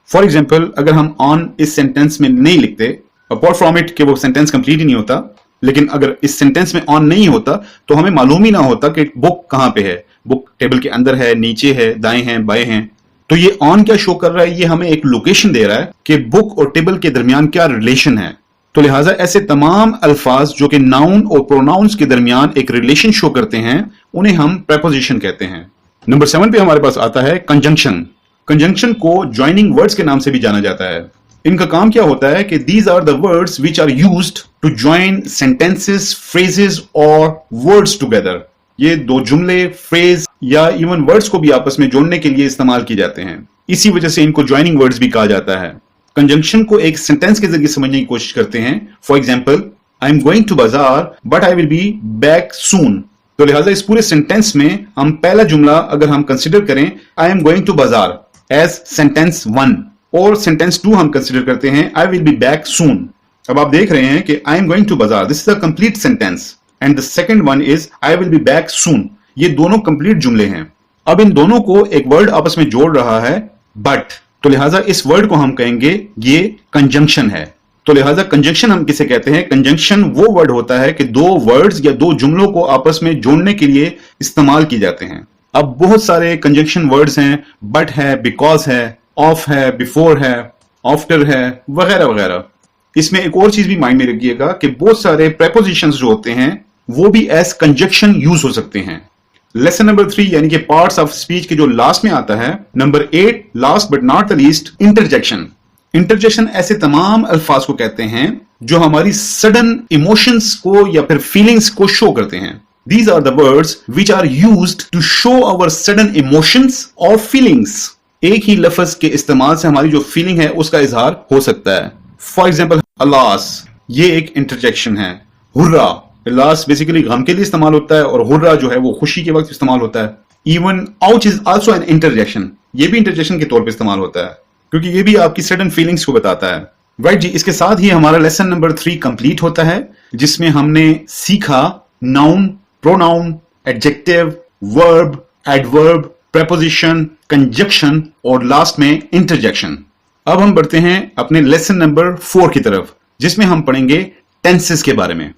फॉर एग्जाम्पल, अगर हम ऑन इस सेंटेंस में नहीं लिखते, अपार्ट फ्रॉम इट कि वो सेंटेंस कंप्लीट ही नहीं होता, लेकिन अगर इस सेंटेंस में ऑन नहीं होता तो हमें मालूम ही ना होता कि बुक कहां पे है, बुक टेबल के अंदर है, नीचे है, दाएं हैं, बाएं हैं। तो ये ऑन क्या शो कर रहा है, ये हमें एक लोकेशन दे रहा है कि बुक और टेबल के दरमियान क्या रिलेशन है। तो लिहाजा ऐसे तमाम अल्फाज जो कि नाउन और प्रोनाउंस के दरमियान एक रिलेशन शो करते हैं, उन्हें हम प्रेपोजिशन कहते हैं। नंबर 7 पे हमारे पास आता है कंजंक्शन। कंजंक्शन को ज्वाइनिंग वर्ड्स के नाम से भी जाना जाता है। इनका काम क्या होता है कि these are the words which are used to join sentences, phrases और वर्ड्स टुगेदर। ये दो जुमले, फ्रेज या इवन वर्ड्स को भी आपस में जोड़ने के लिए इस्तेमाल किए जाते हैं। इसी वजह से इनको ज्वाइनिंग वर्ड्स भी कहा जाता है। कंजंक्शन को एक सेंटेंस के जरिए समझने की कोशिश करते हैं। For example, I am going to bazaar but I will be back soon. तो लिहाजा इस पूरे सेंटेंस में हम पहला जुमला अगर हम कंसिडर करें, आई एम गोइंग टू बाजार एज सेंटेंस 1, और सेंटेंस 2 हम कंसिडर करते हैं, आई विल बी बैक सून। अब आप देख रहे हैं कि आई एम गोइंग टू बाजार, this is a complete sentence, and the second one is I will be back सून। ये दोनों कंप्लीट जुमले हैं। अब इन दोनों को एक वर्ड आपस में जोड़ रहा है बट, तो लिहाजा इस वर्ड को हम कहेंगे ये कंजंक्शन है। तो लिहाजा कंजंक्शन हम किसे कहते हैं, कंजंक्शन वो वर्ड होता है कि दो वर्ड्स या दो जुमलों को आपस में जोड़ने के लिए इस्तेमाल किए जाते हैं। अब बहुत सारे कंजंक्शन वर्ड्स हैं, बट है, बिकॉज है, ऑफ है, बिफोर है, आफ्टर है, वगैरह वगैरह। इसमें एक और चीज भी माइंड में रखिएगा कि बहुत सारे प्रेपोजिशंस जो होते हैं वो भी एज कंजंक्शन यूज हो सकते हैं। लेसन नंबर 3 यानी कि पार्ट्स ऑफ स्पीच के जो लास्ट में आता है, number 8, last but not the least, interjection. Interjection ऐसे तमाम अल्फाज को कहते हैं जो हमारी सडन इमोशंस को या फिर फीलिंग्स को शो करते हैं। These are the words which are used to show our sudden emotions or feelings. एक ही लफ्ज के इस्तेमाल से हमारी जो फीलिंग है उसका इजहार हो सकता है। फॉर एग्जाम्पल, अलास, ये एक इंटरजेक्शन है। हुर्रा, अलास बेसिकली गम के लिए इस्तेमाल होता है और हुर्रा जो है वो खुशी के वक्त इस्तेमाल होता है। Even ouch is also an interjection, ये भी इंटरजेक्शन के तौर पे इस्तेमाल होता है क्योंकि ये भी आपकी सडन फीलिंग्स को बताता है। राइट जी, इसके साथ ही हमारा लेसन नंबर 3 कंप्लीट होता है, जिसमें हमने सीखा noun, pronoun, adjective, verb, adverb, preposition, conjunction और लास्ट में इंटरजेक्शन। अब हम बढ़ते हैं अपने लेसन नंबर 4 की तरफ, जिसमें हम पढ़ेंगे टेंसेस के बारे में।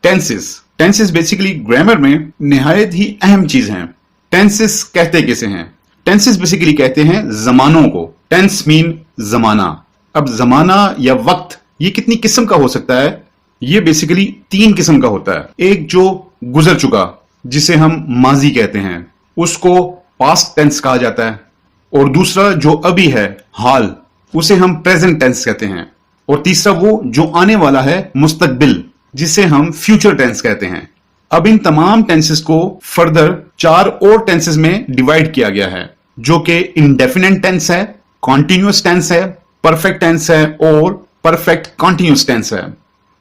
टेंसेस बेसिकली ग्रामर में निहायत ही अहम चीज हैं। टेंसेस कहते किसे हैं? टेंसेस बेसिकली कहते हैं जमानों को। टेंस मीन जमाना। अब जमाना या वक्त ये कितनी किस्म का हो सकता है? ये बेसिकली 3 किस्म का होता है। एक जो गुजर चुका, जिसे हम माजी कहते हैं, उसको पास्ट टेंस कहा जाता है। और दूसरा जो अभी है, हाल, उसे हम प्रेजेंट टेंस कहते हैं। और तीसरा वो जो आने वाला है, मुस्तकबिल, जिसे हम फ्यूचर टेंस कहते हैं। अब इन तमाम टेंसेस को फर्दर 4 और टेंसेस में डिवाइड किया गया है, जो कि इंडेफिनिट टेंस है, कॉन्टिन्यूअस टेंस है, परफेक्ट टेंस है और परफेक्ट कॉन्टिन्यूअस टेंस है।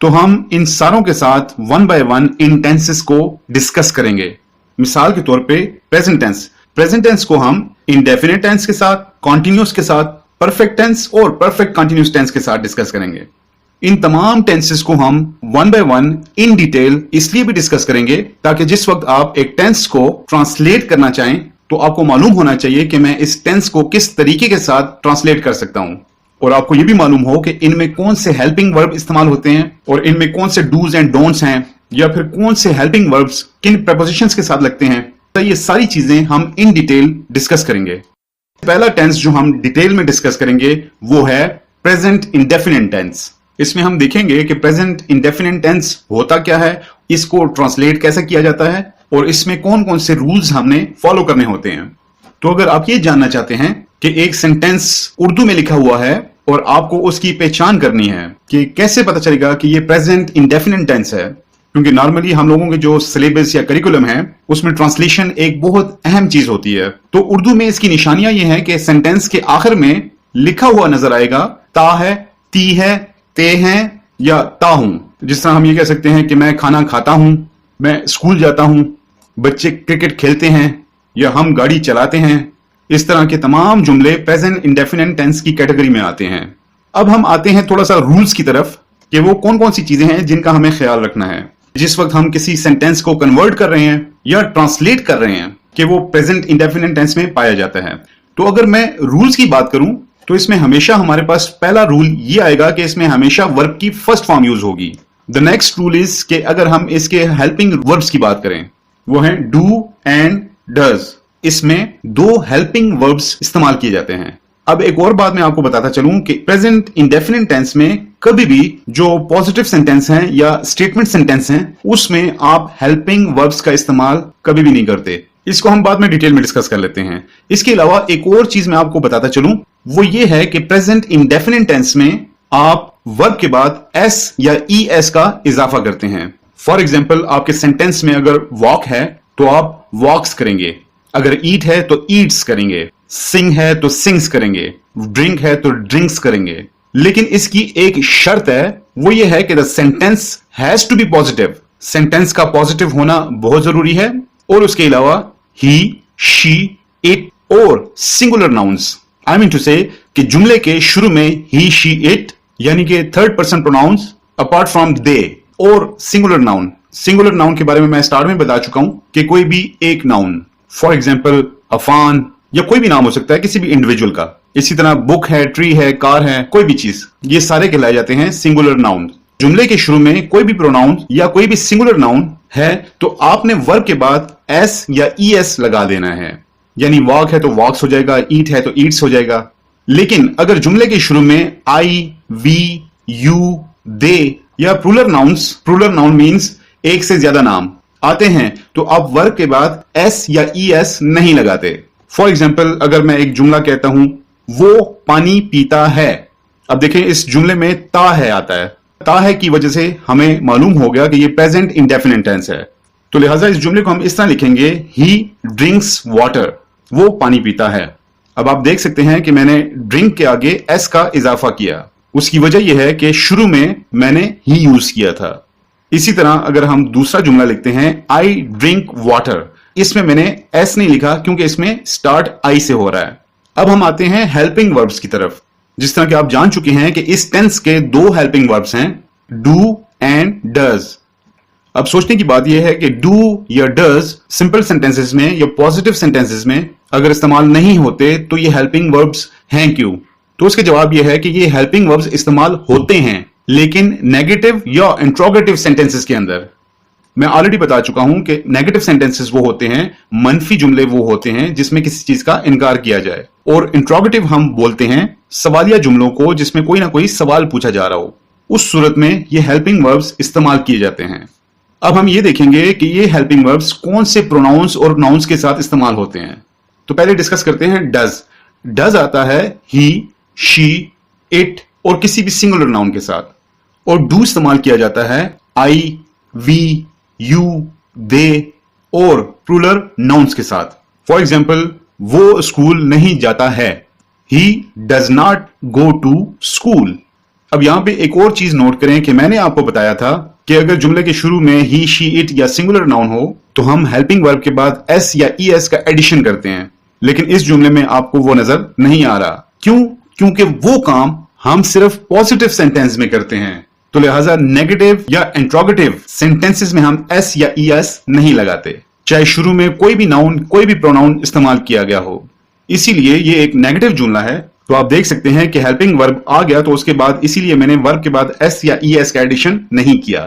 तो हम इन सारों के साथ 1 बाय 1 इन टेंसेस को डिस्कस करेंगे। मिसाल के तौर पे प्रेजेंट टेंस को हम इंडेफिनिट टेंस के साथ, कॉन्टिन्यूअस के साथ, परफेक्ट टेंस और परफेक्ट कॉन्टिन्यूअस टेंस के साथ डिस्कस करेंगे। इन तमाम टेंसेस को हम one by one in detail इसलिए भी डिस्कस करेंगे ताकि जिस वक्त आप एक टेंस को ट्रांसलेट करना चाहें तो आपको मालूम होना चाहिए कि मैं इस टेंस को किस तरीके के साथ ट्रांसलेट कर सकता हूं, और आपको यह भी मालूम हो कि इनमें कौन से हेल्पिंग वर्ब इस्तेमाल होते हैं और इनमें कौन से डूज एंड डोंट्स हैं, या फिर कौन से हेल्पिंग वर्ब्स किन प्रपोजिशंस के साथ लगते हैं। तो ये सारी चीजें हम इन डिटेल डिस्कस करेंगे। पहला टेंस जो हम डिटेल में डिस्कस करेंगे वो है प्रेजेंट इंडेफिनिट टेंस। इसमें हम देखेंगे कि प्रेजेंट इंडेफिनिट टेंस होता क्या है, इसको ट्रांसलेट कैसे किया जाता है, और इसमें कौन कौन से रूल्स हमने फॉलो करने होते हैं। तो अगर आप ये जानना चाहते हैं कि एक सेंटेंस उर्दू में लिखा हुआ है और आपको उसकी पहचान करनी है कि कैसे पता चलेगा कि ये प्रेजेंट इंडेफिनिट टेंस है, क्योंकि नॉर्मली हम लोगों के जो सिलेबस या करिकुलम है उसमें ट्रांसलेशन एक बहुत अहम चीज होती है। तो उर्दू में इसकी निशानियां ये हैं कि सेंटेंस के आखिर में लिखा हुआ नजर आएगा ता है, ती है, ते हैं या ता हूं। जिस तरह हम ये कह सकते हैं कि मैं खाना खाता हूं, मैं स्कूल जाता हूं, बच्चे क्रिकेट खेलते हैं या हम गाड़ी चलाते हैं। इस तरह के तमाम जुमले प्रेजेंट इंडेफिनिट टेंस की कैटेगरी में आते हैं। अब हम आते हैं थोड़ा सा रूल्स की तरफ कि वो कौन कौन सी चीजें हैं जिनका हमें ख्याल रखना है जिस वक्त हम किसी सेंटेंस को कन्वर्ट कर रहे हैं या ट्रांसलेट कर रहे हैं कि वो प्रेजेंट इंडेफिनिट टेंस में पाया जाता है। तो अगर मैं रूल्स की बात करूं तो इसमें हमेशा हमारे पास पहला रूल ये आएगा कि इसमें हमेशा वर्ब की फर्स्ट फॉर्म यूज होगी। द नेक्स्ट रूल इज कि अगर हम इसके हेल्पिंग वर्ब्स की बात करें वो है डू एंड डज। इसमें दो हेल्पिंग वर्ब्स इस्तेमाल किए जाते हैं। अब एक और बात मैं आपको बताता चलूं कि प्रेजेंट इंडेफिनिट टेंस में कभी भी जो पॉजिटिव सेंटेंस हैं या स्टेटमेंट सेंटेंस हैं उसमें आप हेल्पिंग वर्ब्स का इस्तेमाल कभी भी नहीं करते। इसको हम बाद में डिटेल में डिस्कस कर लेते हैं। इसके अलावा एक और चीज मैं आपको बताता चलूं वो ये है कि प्रेजेंट इंडेफिनिट टेंस में आप वर्ब के बाद एस या ई एस का इजाफा करते हैं। फॉर एग्जाम्पल आपके सेंटेंस में अगर वॉक है तो आप वॉक्स करेंगे, अगर ईट है तो ईट्स करेंगे, सिंग है तो सिंग्स करेंगे, ड्रिंक है तो ड्रिंक्स करेंगे। लेकिन इसकी एक शर्त है, वो ये है कि the sentence has to be positive. Sentence का पॉजिटिव होना बहुत जरूरी है, और उसके अलावा ही, शी, इट और singular nouns. I mean to say कि जुमले के शुरू में ही, शी, इट यानी कि third person pronouns apart from they और सिंगुलर नाउन। सिंगुलर नाउन के बारे में मैं स्टार्ट में बता चुका हूं कि कोई भी एक नाउन, फॉर एग्जाम्पल अफान या कोई भी नाम हो सकता है किसी भी इंडिविजुअल का। इसी तरह बुक है, ट्री है, कार है, कोई भी चीज, ये सारे कहलाए जाते हैं सिंगुलर नाउन। जुमले के शुरू में कोई भी प्रोनाउन या कोई भी सिंगुलर नाउन है तो आपने वर्ब के बाद एस या ई एस लगा देना है, यानी वॉक है तो वॉक्स हो जाएगा, ईट है तो ईट्स हो जाएगा। लेकिन अगर जुमले के शुरू में आई, वी, यू, दे या प्लूरल नाउन मीन्स एक से ज्यादा नाम आते हैं तो आप वर्ब के बाद एस या ई एस नहीं लगाते। फॉर एग्जाम्पल अगर मैं एक जुमला कहता हूं वो पानी पीता है, अब देखें इस जुमले में ता है आता है। ता है की वजह से हमें मालूम हो गया कि ये प्रेजेंट इंडेफिनिट टेंस है, तो लिहाजा इस जुमले को हम इस तरह लिखेंगे ही ड्रिंक्स वाटर, वो पानी पीता है। अब आप देख सकते हैं कि मैंने ड्रिंक के आगे एस का इजाफा किया, उसकी वजह यह है कि शुरू में मैंने ही यूज किया था। इसी तरह अगर हम दूसरा जुमला लिखते हैं आई ड्रिंक वाटर, इसमें मैंने एस नहीं लिखा क्योंकि इसमें स्टार्ट आई से हो रहा है। अब हम आते हैं हेल्पिंग वर्ब्स की तरफ। जिस तरह कि आप जान चुके हैं कि इस टेंस के दो हेल्पिंग वर्ब्स हैं, डू एंड डज। अब सोचने की बात यह है कि डू या डज सिंपल सेंटेंसेस में या पॉजिटिव सेंटेंसेस में अगर इस्तेमाल नहीं होते तो ये हेल्पिंग वर्ब्स हैं क्यों? तो उसके जवाब यह है कि ये हेल्पिंग वर्ब्स इस्तेमाल होते हैं लेकिन नेगेटिव या इंट्रोगेटिव सेंटेंसेस के अंदर। मैं ऑलरेडी बता चुका हूं कि नेगेटिव सेंटेंसेस वो होते हैं, मनफी जुमले वो होते हैं जिसमें किसी चीज का इनकार किया जाए, और इंट्रोगेटिव हम बोलते हैं सवालिया जुमलों को जिसमें कोई ना कोई सवाल पूछा जा रहा हो। उस सूरत में ये हेल्पिंग वर्ब्स इस्तेमाल किए जाते हैं। अब हम ये देखेंगे कि ये हेल्पिंग वर्ब्स कौन से प्रोनाउंस और नाउन्स के साथ इस्तेमाल होते हैं। तो पहले डिस्कस करते हैं डज। डज आता है ही, शी, इट और किसी भी सिंगुलर नाउन के साथ, और डू इस्तेमाल किया जाता है आई, वी, यू, दे और प्लूरल नाउन्स के साथ। फॉर एग्जाम्पल वो स्कूल नहीं जाता है, he does not go to school. अब यहां पे एक और चीज नोट करें कि मैंने आपको बताया था कि अगर जुमले के शुरू में ही, शी, इट या सिंगुलर नाउन हो तो हम हेल्पिंग वर्ब के बाद एस या ई एस का एडिशन करते हैं, लेकिन इस जुमले में आपको वो नजर नहीं आ रहा। क्यों? क्योंकि वो काम हम सिर्फ पॉजिटिव सेंटेंस में करते हैं, तो लिहाजा नेगेटिव या इंट्रोगेटिव सेंटेंसेस में हम एस या ईएस नहीं लगाते, चाहे शुरू में कोई भी नाउन कोई भी प्रोनाउन इस्तेमाल किया गया हो। इसीलिए ये एक नेगेटिव जुमला है। तो आप देख सकते हैं कि हेल्पिंग वर्ब आ गया तो उसके बाद इसीलिए मैंने वर्ब के बाद एस या ईएस का एडिशन नहीं किया।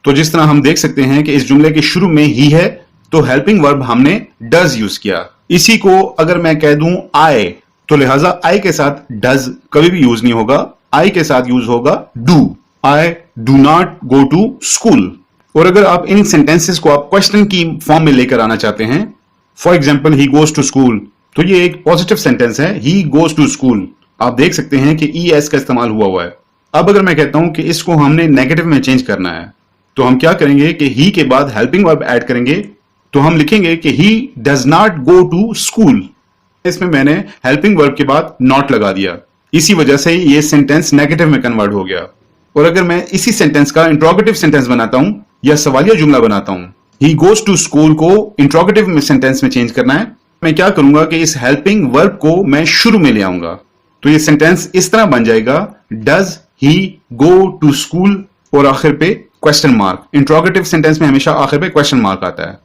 तो जिस तरह हम देख सकते हैं कि इस जुमले के शुरू में ही है तो हेल्पिंग वर्ब हमने डज यूज किया। इसी को अगर मैं कह दूं आई, तो लिहाजा आई के साथ डज कभी भी यूज नहीं होगा, आई के साथ यूज होगा do. I do not go to school. और अगर आप इन सेंटेंसेस को आप क्वेश्चन की फॉर्म में लेकर आना चाहते हैं, for example he goes to school, तो ये एक पॉजिटिव सेंटेंस है, ही गोज टू स्कूल। आप देख सकते हैं कि ई एस का इस्तेमाल हुआ है। अब अगर मैं कहता हूं कि इसको हमने नेगेटिव में चेंज करना है, तो हम क्या करेंगे कि ही के बाद हेल्पिंग वर्ब ऐड करेंगे, तो हम लिखेंगे कि he does not go to school. इसमें मैंने हेल्पिंग वर्ब के बाद नॉट लगा दिया, इसी वजह से ये सेंटेंस नेगेटिव में कन्वर्ट हो गया। और अगर मैं इसी सेंटेंस का इंट्रोगेटिव सेंटेंस बनाता हूं या सवालिया जुमला बनाता हूं, ही गोज टू स्कूल को इंट्रोगेटिव में सेंटेंस में चेंज करना है, मैं क्या करूंगा कि इस हेल्पिंग वर्ब को मैं शुरू में ले आऊंगा। तो ये सेंटेंस इस तरह बन जाएगा, does he go to school और आखिर पे क्वेश्चन मार्क। इंट्रोगेटिव सेंटेंस में हमेशा आखिर पे क्वेश्चन मार्क आता है।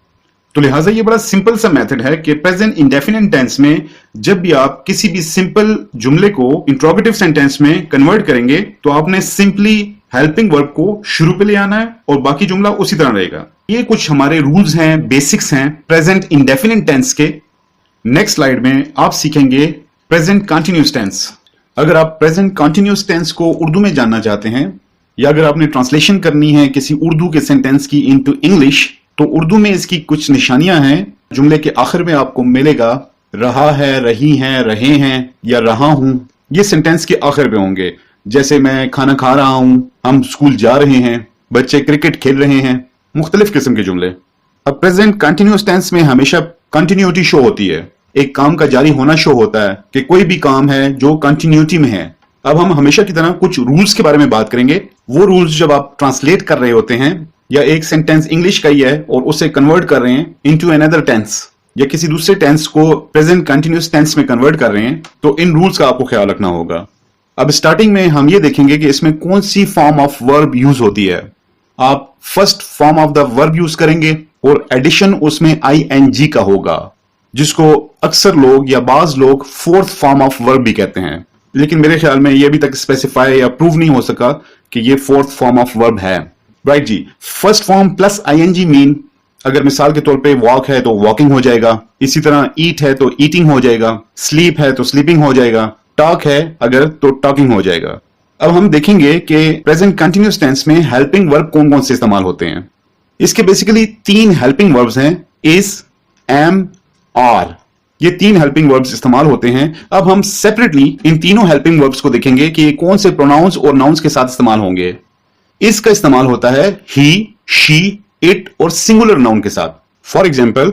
तो लिहाजा ये बड़ा सिंपल सा मेथड है कि प्रेजेंट इंडेफिनिट टेंस में जब भी आप किसी भी सिंपल जुमले को इंट्रोगेटिव सेंटेंस में कन्वर्ट करेंगे तो आपने सिंपली हेल्पिंग वर्ब को शुरू पे ले आना है और बाकी जुमला उसी तरह रहेगा। ये कुछ हमारे रूल्स हैं, बेसिक्स हैं प्रेजेंट इंडेफिनिट टेंस के। नेक्स्ट स्लाइड में आप सीखेंगे प्रेजेंट कंटिन्यूअस टेंस। अगर आप प्रेजेंट कंटिन्यूअस टेंस को उर्दू में जानना चाहते हैं या अगर आपने ट्रांसलेशन करनी है किसी उर्दू के सेंटेंस की इनटू इंग्लिश, तो उर्दू में इसकी कुछ निशानियां हैं। जुमले के आखिर में आपको मिलेगा रहा है, रही हैं, रहे हैं या रहा हूं। ये सेंटेंस के आखिर पे होंगे, जैसे मैं खाना खा रहा हूं, हम स्कूल जा रहे हैं, बच्चे क्रिकेट खेल रहे हैं, मुख्तलिफ किस्म के जुमले। अब प्रेजेंट कंटिन्यूअस टेंस में हमेशा कंटिन्यूटी शो होती है, एक काम का जारी होना शो होता है कि कोई भी काम है जो कंटिन्यूटी में है। अब हम हमेशा की तरह कुछ रूल्स के बारे में बात करेंगे। वो रूल्स जब आप ट्रांसलेट कर रहे होते हैं या एक सेंटेंस इंग्लिश का ही है और उसे कन्वर्ट कर रहे हैं इनटू अनदर टेंस या किसी दूसरे टेंस को प्रेजेंट कंटिन्यूअस टेंस में कन्वर्ट कर रहे हैं, तो इन रूल्स का आपको ख्याल रखना होगा। अब स्टार्टिंग में हम ये देखेंगे कि इसमें कौन सी फॉर्म ऑफ वर्ब यूज होती है। आप first form of the verb use करेंगे और एडिशन उसमें आईएनजी का होगा, जिसको अक्सर लोग या बाज लोग फोर्थ फॉर्म ऑफ वर्ब भी कहते हैं, लेकिन मेरे ख्याल में ये अभी तक स्पेसिफाई या प्रूव नहीं हो सका कि ये फोर्थ फॉर्म ऑफ वर्ब है। राइट जी, first form plus ING mean, अगर मिसाल के तौर पे वॉक है तो वॉकिंग हो जाएगा, इसी तरह ईट है तो ईटिंग हो जाएगा, स्लीप है तो स्लीपिंग हो जाएगा, टॉक है अगर तो टॉकिंग हो जाएगा। अब हम देखेंगे कि प्रेजेंट कंटिन्यूअस टेंस में हेल्पिंग वर्ब कौन कौन से इस्तेमाल होते हैं। इसके बेसिकली 3 हेल्पिंग वर्ब्स हैं, इज, एम, आर। ये 3 हेल्पिंग वर्ब्स इस्तेमाल होते हैं। अब हम सेपरेटली इन तीनों हेल्पिंग वर्ब्स को देखेंगे कि ये कौन से प्रोनाउंस और नाउन्स के साथ इस्तेमाल होंगे। इसका इस्तेमाल होता है ही, शी, इट और सिंगुलर नाउन के साथ। For example,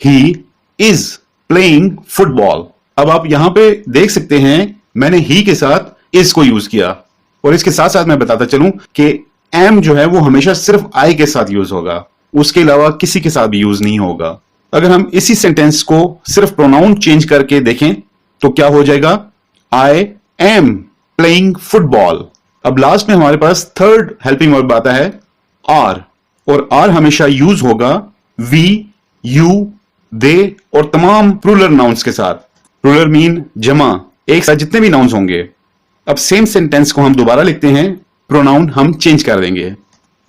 he is playing football. अब आप यहां पे देख सकते हैं मैंने ही के साथ इज को यूज किया, और इसके साथ साथ मैं बताता चलूं कि एम जो है वो हमेशा सिर्फ आई के साथ यूज होगा, उसके अलावा किसी के साथ भी यूज नहीं होगा। अगर हम इसी सेंटेंस को सिर्फ प्रोनाउन चेंज करके देखें तो क्या हो जाएगा, आई एम प्लेइंग फुटबॉल। अब लास्ट में हमारे पास थर्ड हेल्पिंग वर्ब आता है आर, और आर हमेशा यूज होगा वी, यू, दे और तमाम प्लूरल नाउन्स के साथ। प्लूरल मीन जमा, एक साथ जितने भी नाउन्स होंगे। अब सेम सेंटेंस को हम दोबारा लिखते हैं, प्रोनाउन हम चेंज कर देंगे,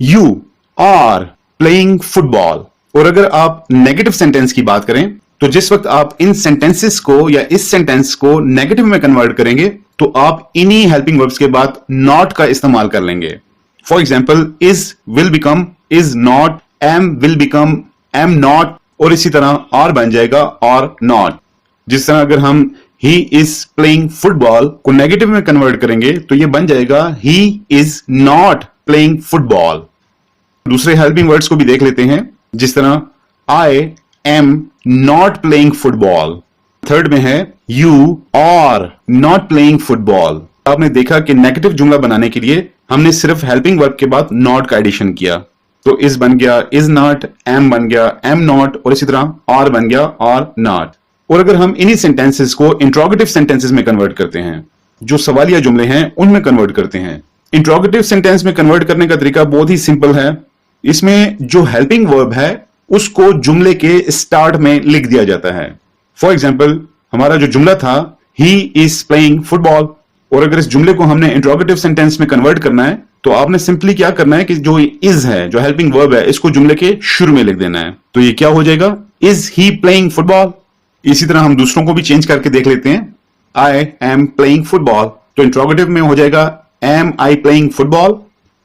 यू आर प्लेइंग फुटबॉल। और अगर आप नेगेटिव सेंटेंस की बात करें तो जिस वक्त आप इन सेंटेंसेस को या इस सेंटेंस को नेगेटिव में कन्वर्ट करेंगे तो आप इन्हीं हेल्पिंग वर्ब्स के बाद नॉट का इस्तेमाल कर लेंगे। For example, is will become is not, am will become am not, और इसी तरह आर बन जाएगा और नॉट। जिस तरह अगर हम ही इज प्लेइंग फुटबॉल को नेगेटिव में कन्वर्ट करेंगे तो ये बन जाएगा he is not playing football. दूसरे हेल्पिंग वर्ड्स को भी देख लेते हैं, जिस तरह I am not playing football. Third में है you are not playing football. आपने देखा कि नेगेटिव जुमला बनाने के लिए हमने सिर्फ हेल्पिंग वर्ब के बाद नॉट का एडिशन किया, तो इज बन गया इज नॉट, एम बन गया एम नॉट, और इसी तरह आर बन गया आर नॉट। और अगर हम इन्हीं सेंटेंसेस को इंट्रोगेटिव सेंटेंसेस में कन्वर्ट करते हैं, जो सवालिया जुमले हैं उनमें कन्वर्ट करते हैं, इंट्रोगेटिव सेंटेंस में कन्वर्ट करने का तरीका बहुत ही सिंपल है। इसमें जो हेल्पिंग वर्ब है उसको जुमले के स्टार्ट में लिख दिया जाता है। फॉर एग्जाम्पल, हमारा जो जुमला था ही इज प्लेइंग फुटबॉल, और अगर इस जुमले को हमने इंट्रोगेटिव सेंटेंस में कन्वर्ट करना है तो आपने सिंपली क्या करना है कि जो इज है, जो हेल्पिंग वर्ब है, इसको जुमले के शुरू में लिख देना है। तो ये क्या हो जाएगा, इज ही प्लेइंग फुटबॉल। इसी तरह हम दूसरों को भी चेंज करके देख लेते हैं। आई एम प्लेइंग फुटबॉल, तो इंट्रोगेटिव में हो जाएगा एम आई प्लेइंग फुटबॉल।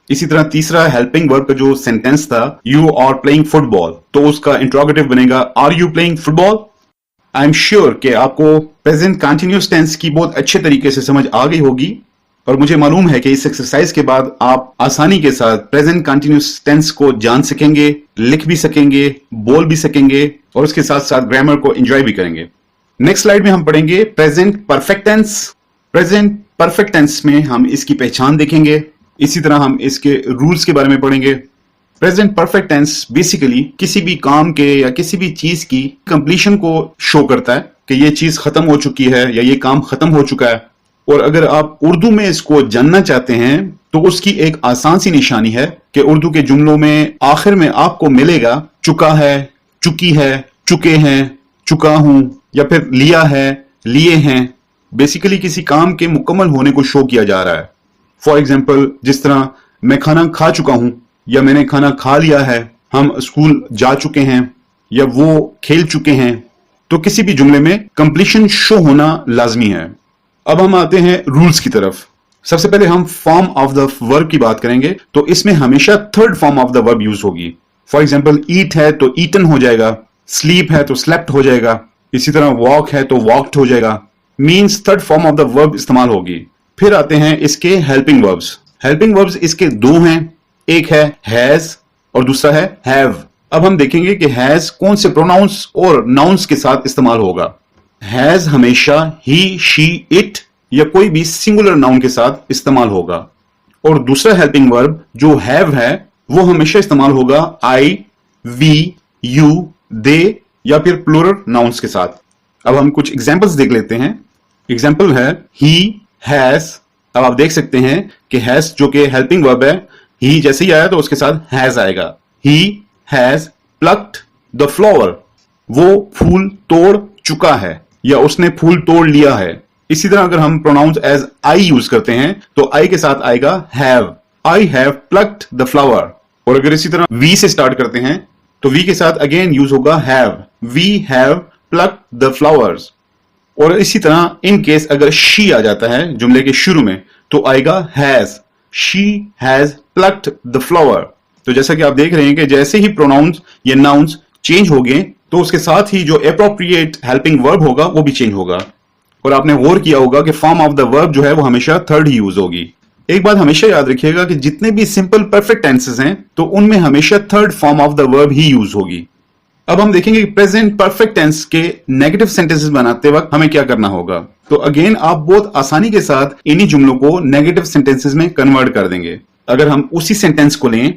इसी तरह तीसरा हेल्पिंग वर्ब का जो सेंटेंस था यू आर प्लेइंग फुटबॉल, तो उसका इंट्रोगेटिव बनेगा are you playing football. I am sure कि आपको प्रेजेंट कंटिन्यूअस टेंस की बहुत अच्छे तरीके से समझ आ गई होगी, और मुझे मालूम है कि इस एक्सरसाइज के बाद आप आसानी के साथ प्रेजेंट कंटिन्यूअस टेंस को जान सकेंगे, लिख भी सकेंगे, बोल भी सकेंगे, और उसके साथ साथ ग्रामर को एंजॉय भी करेंगे। नेक्स्ट स्लाइड में हम पढ़ेंगे present perfect tense. Present perfect tense में हम इसकी पहचान देखेंगे, इसी तरह हम इसके रूल्स के बारे में पढ़ेंगे। प्रेजेंट परफेक्ट टेंस बेसिकली किसी भी काम के या किसी भी चीज की कंप्लीशन को शो करता है कि ये चीज खत्म हो चुकी है या ये काम खत्म हो चुका है। और अगर आप उर्दू में इसको जानना चाहते हैं तो उसकी एक आसान सी निशानी है कि उर्दू के जुमलों में आखिर में आपको मिलेगा चुका है, चुकी है, चुके हैं, चुका हूं, या फिर लिया है, लिए हैं। बेसिकली किसी काम के मुकम्मल होने को शो किया जा रहा है। फॉर एग्जाम्पल, जिस तरह मैं खाना खा चुका हूं या मैंने खाना खा लिया है, हम स्कूल जा चुके हैं या वो खेल चुके हैं, तो किसी भी जुमले में कंप्लीशन शो होना लाजमी है। अब हम आते हैं रूल्स की तरफ। सबसे पहले हम फॉर्म ऑफ द वर्ब की बात करेंगे, तो इसमें हमेशा third form of the verb use होगी। फॉर एग्जाम्पल, ईट है तो ईटन हो जाएगा, स्लीप है तो स्लेप्ट हो जाएगा, इसी तरह वॉक है तो वॉक्ड हो जाएगा। Means third form of the verb इस्तेमाल होगी। फिर आते हैं इसके हेल्पिंग वर्ब्स। हेल्पिंग वर्ब्स इसके दो हैं, एक है हैज और दूसरा है हैव। अब हम देखेंगे कि हैज कौन से प्रोनाउंस और नाउन्स के साथ इस्तेमाल होगा। हैज हमेशा ही, शी, इट या कोई भी सिंगुलर नाउन के साथ इस्तेमाल होगा, और दूसरा हेल्पिंग वर्ब जो हैव है वो हमेशा इस्तेमाल होगा आई, वी, यू, दे या फिर प्लूरल नाउन्स के साथ। अब हम कुछ एग्जांपल्स देख लेते हैं। एग्जांपल है ही हैज। अब आप देख सकते हैं कि हैज जो कि हेल्पिंग वर्ब है, ही जैसे ही आया तो उसके साथ हैज आएगा। He has plucked the flower, वो फूल तोड़ चुका है या उसने फूल तोड़ लिया है। इसी तरह अगर हम प्रोनाउंस एज आई यूज करते हैं तो आई के साथ आएगा have, I have plucked the flower. और अगर इसी तरह वी से स्टार्ट करते हैं तो वी के साथ अगेन यूज होगा have, we have plucked the flowers. और इसी तरह इन केस अगर शी आ जाता है जुमले के शुरू में तो आएगा has, she has plucked the flower. तो जैसा कि आप देख रहे हैं कि जैसे ही प्रोनाउंस या नाउन्स चेंज हो गए तो उसके साथ ही जो एप्रोप्रिएट हेल्पिंग वर्ब होगा वो भी चेंज होगा। और आपने गौर किया होगा कि फॉर्म ऑफ द वर्ब जो है वो हमेशा थर्ड ही यूज होगी। एक बात हमेशा याद रखिएगा कि जितने भी सिंपल परफेक्ट टेंसेस हैं तो उनमें हमेशा third form of the verb he use होगी। अब हम देखेंगे कि प्रेजेंट परफेक्ट टेंस के नेगेटिव सेंटेंसेस बनाते वक्त हमें क्या करना होगा। तो अगेन आप बहुत आसानी के साथ इन्हीं जुमलों को नेगेटिव सेंटेंसेस में कन्वर्ट कर देंगे। अगर हम उसी सेंटेंस को लें,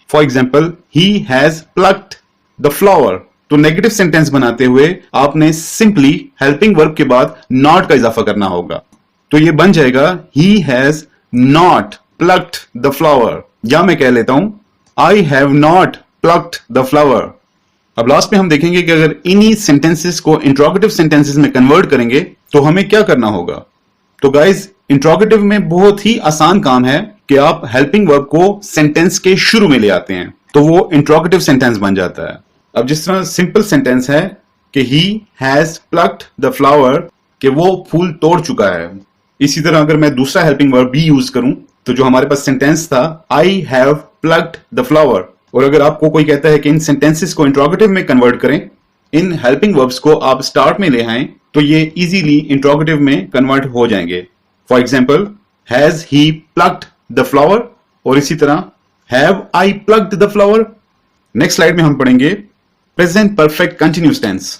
for example, he has plucked the flower, तो नेगेटिव सेंटेंस बनाते हुए आपने सिंपली हेल्पिंग वर्ब के बाद नॉट का इजाफा करना होगा। तो ये बन जाएगा he has not plucked the flower, या मैं कह लेता हूं आई have not plucked the flower. अब लास्ट में हम देखेंगे कि अगर इन्हीं सेंटेंसेस को इंट्रोगेटिव सेंटेंसेस में कन्वर्ट करेंगे तो हमें क्या करना होगा। तो गाइज, इंट्रोगेटिव में बहुत ही आसान काम है कि आप हेल्पिंग वर्ब को सेंटेंस के शुरू में ले आते हैं तो वो इंट्रोगेटिव सेंटेंस बन जाता है। अब जिस तरह सिंपल सेंटेंस है कि he has plucked the flower, कि वो फूल तोड़ चुका है, इसी तरह अगर मैं दूसरा हेल्पिंग वर्ब भी यूज करूं तो जो हमारे पास सेंटेंस था I have plucked the flower, और अगर आपको कोई कहता है कि इन सेंटेंसेस को इंट्रोगेटिव में कन्वर्ट करें, इन हेल्पिंग वर्ब्स को आप स्टार्ट में ले आएं तो ये इजीली इंट्रोगेटिव में कन्वर्ट हो जाएंगे। For example, has he plucked the flower, और इसी तरह have I plucked the flower. Next slide में हम पढ़ेंगे present perfect continuous tense.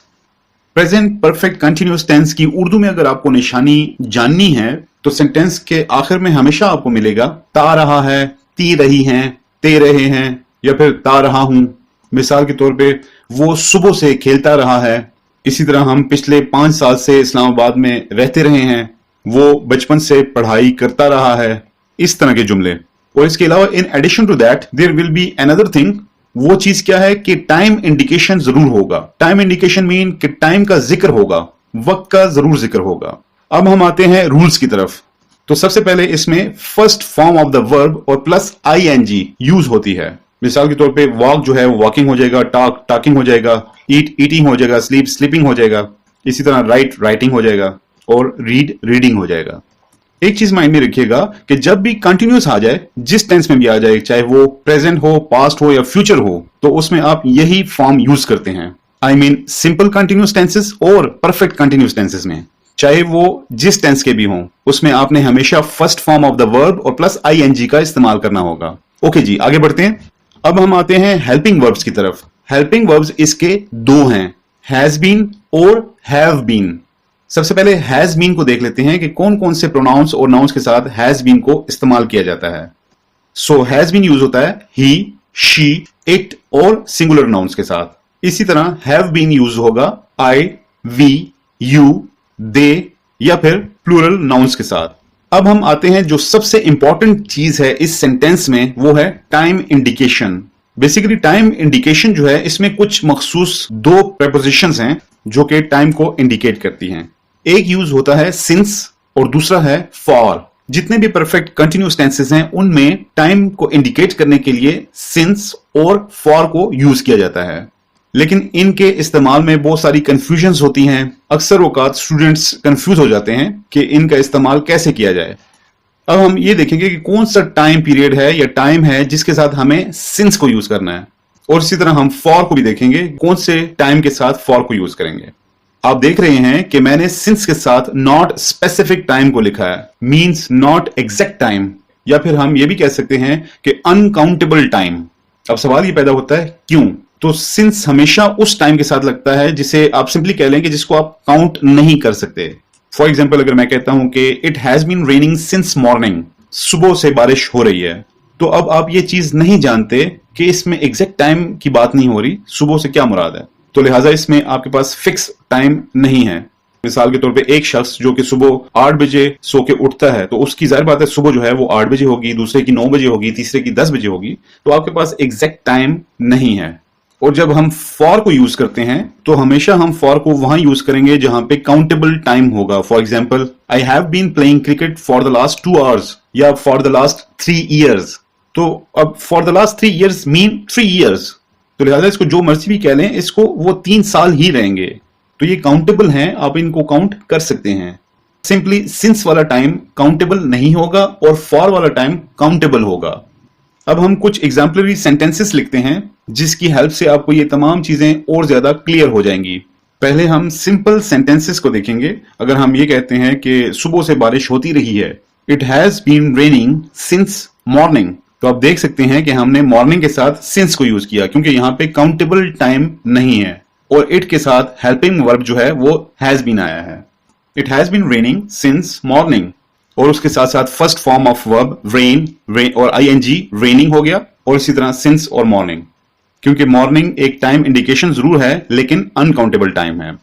Present perfect continuous tense की उर्दू में अगर आपको निशानी जाननी है तो सेंटेंस के आखिर में हमेशा आपको मिलेगा ता रहा है, ती रही हैं, ते रहे हैं, या फिर ता रहा हूं। मिसाल के तौर पे, वो सुबह से खेलता रहा है। इसी तरह हम पिछले 5 साल से इस्लामाबाद में रहते रहे हैं, वो बचपन से पढ़ाई करता रहा है। इस तरह के जुमले। और इसके अलावा in addition to that there will be another thing. वो चीज क्या है कि टाइम इंडिकेशन जरूर होगा। टाइम इंडिकेशन मीन कि टाइम का जिक्र होगा, वक्त का जरूर जिक्र होगा। अब हम आते हैं रूल्स की तरफ। तो सबसे पहले इसमें first form of the verb और प्लस आईएनजी यूज होती है। मिसाल के तौर पे वॉक जो है वो वॉकिंग हो जाएगा, टॉक टॉकिंग हो जाएगा, ईट ईटिंग हो जाएगा, स्लीप स्लीपिंग हो जाएगा, इसी तरह राइट राइटिंग हो जाएगा और रीड रीडिंग हो जाएगा। एक चीज माइंड में रखिएगा कि जब भी कंटिन्यूअस आ जाए, जिस टेंस में भी आ जाए, चाहे वो प्रेजेंट हो, पास्ट हो या फ्यूचर हो, तो उसमें आप यही फॉर्म यूज करते हैं। I mean simple continuous tenses और परफेक्ट कंटिन्यूअस टेंसेस में, चाहे वो जिस टेंस के भी हों, उसमें आपने हमेशा first form of the verb और प्लस आईएनजी का इस्तेमाल करना होगा। ओके जी, आगे बढ़ते हैं। अब हम आते हैं हेल्पिंग वर्ब्स की तरफ। हेल्पिंग वर्ब्स इसके दो हैं, हैज बीन और हैव बीन। सबसे पहले हैज बीन को देख लेते हैं कि कौन कौन से प्रोनाउंस और नाउंस के साथ हैज बीन को इस्तेमाल किया जाता है। सो हैज बीन यूज होता है ही, शी, इट और सिंगुलर नाउंस के साथ। इसी तरह हैव बीन यूज होगा आई, वी, यू, दे या फिर प्लूरल नाउंस के साथ। अब हम आते हैं जो सबसे इंपॉर्टेंट चीज है इस सेंटेंस में, वो है time indication. Basically time indication जो है, इसमें कुछ मखसूस दो प्रेपोजिशंस हैं जो कि टाइम को इंडिकेट करती हैं। एक यूज होता है सिंस और दूसरा है फॉर। जितने भी परफेक्ट कंटिन्यूअस टेंसेस हैं उनमें टाइम को इंडिकेट करने के लिए सिंस और फॉर को यूज किया जाता है, लेकिन इनके इस्तेमाल में बहुत सारी कंफ्यूजन्स होती हैं। अक्सर औकात स्टूडेंट्स कंफ्यूज हो जाते हैं कि इनका इस्तेमाल कैसे किया जाए। अब हम ये देखेंगे कि कौन सा टाइम पीरियड है या टाइम है जिसके साथ हमें सिंस को यूज करना है, और इसी तरह हम फॉर को भी देखेंगे कौन से टाइम के साथ फॉर को यूज करेंगे। आप देख रहे हैं कि मैंने सिंस के साथ नॉट स्पेसिफिक टाइम को लिखा है, मींस नॉट एग्जैक्ट टाइम, या फिर हम ये भी कह सकते हैं कि अनकाउंटेबल टाइम। अब सवाल ये पैदा होता है क्यों? तो सिंस हमेशा उस टाइम के साथ लगता है जिसे आप सिंपली कह लें कि जिसको आप काउंट नहीं कर सकते। फॉर एग्जाम्पल, अगर मैं कहता हूं कि it has been raining since morning, सुबह से बारिश हो रही है, तो अब आप ये चीज नहीं जानते कि इसमें एग्जैक्ट टाइम की बात नहीं हो रही, सुबह से क्या मुराद है। तो लिहाजा इसमें आपके पास फिक्स टाइम नहीं है। मिसाल के तौर पे एक शख्स जो कि सुबह 8 बजे सो के उठता है, तो उसकी जाहिर बात है सुबह जो है वो 8 बजे होगी, दूसरे की 9 बजे होगी, तीसरे की 10 बजे होगी। तो आपके पास एग्जैक्ट टाइम नहीं है। और जब हम फॉर को यूज करते हैं तो हमेशा हम फॉर को वहां यूज करेंगे जहां पे काउंटेबल टाइम होगा। For example, I have been playing cricket for the last 2 hours या फॉर द लास्ट 3 ईयर्स। तो अब for the last 3 years mean 3 years, तो लिहाजा इसको जो मर्जी भी कह लें, इसको वो 3 साल ही रहेंगे। तो ये काउंटेबल हैं, आप इनको काउंट कर सकते हैं। सिंपली सिंस वाला टाइम काउंटेबल नहीं होगा और फॉर वाला टाइम काउंटेबल होगा। अब हम कुछ एग्जाम्पलरी सेंटेंसेस लिखते हैं जिसकी हेल्प से आपको ये तमाम चीजें और ज्यादा क्लियर हो जाएंगी। पहले हम सिंपल सेंटेंसेस को देखेंगे। अगर हम ये कहते हैं कि सुबह से बारिश होती रही है, it has been raining since morning, तो आप देख सकते हैं कि हमने मॉर्निंग के साथ सिंस को यूज किया क्योंकि यहां पे काउंटेबल टाइम नहीं है, और इट के साथ हेल्पिंग वर्ब जो है वो हैज बीन आया है। It has been raining since morning, और उसके साथ साथ first form of verb rain और आईएनजी रेनिंग हो गया, और इसी तरह सिंस और मॉर्निंग, क्योंकि मॉर्निंग एक टाइम इंडिकेशन जरूर है लेकिन अनकाउंटेबल टाइम है।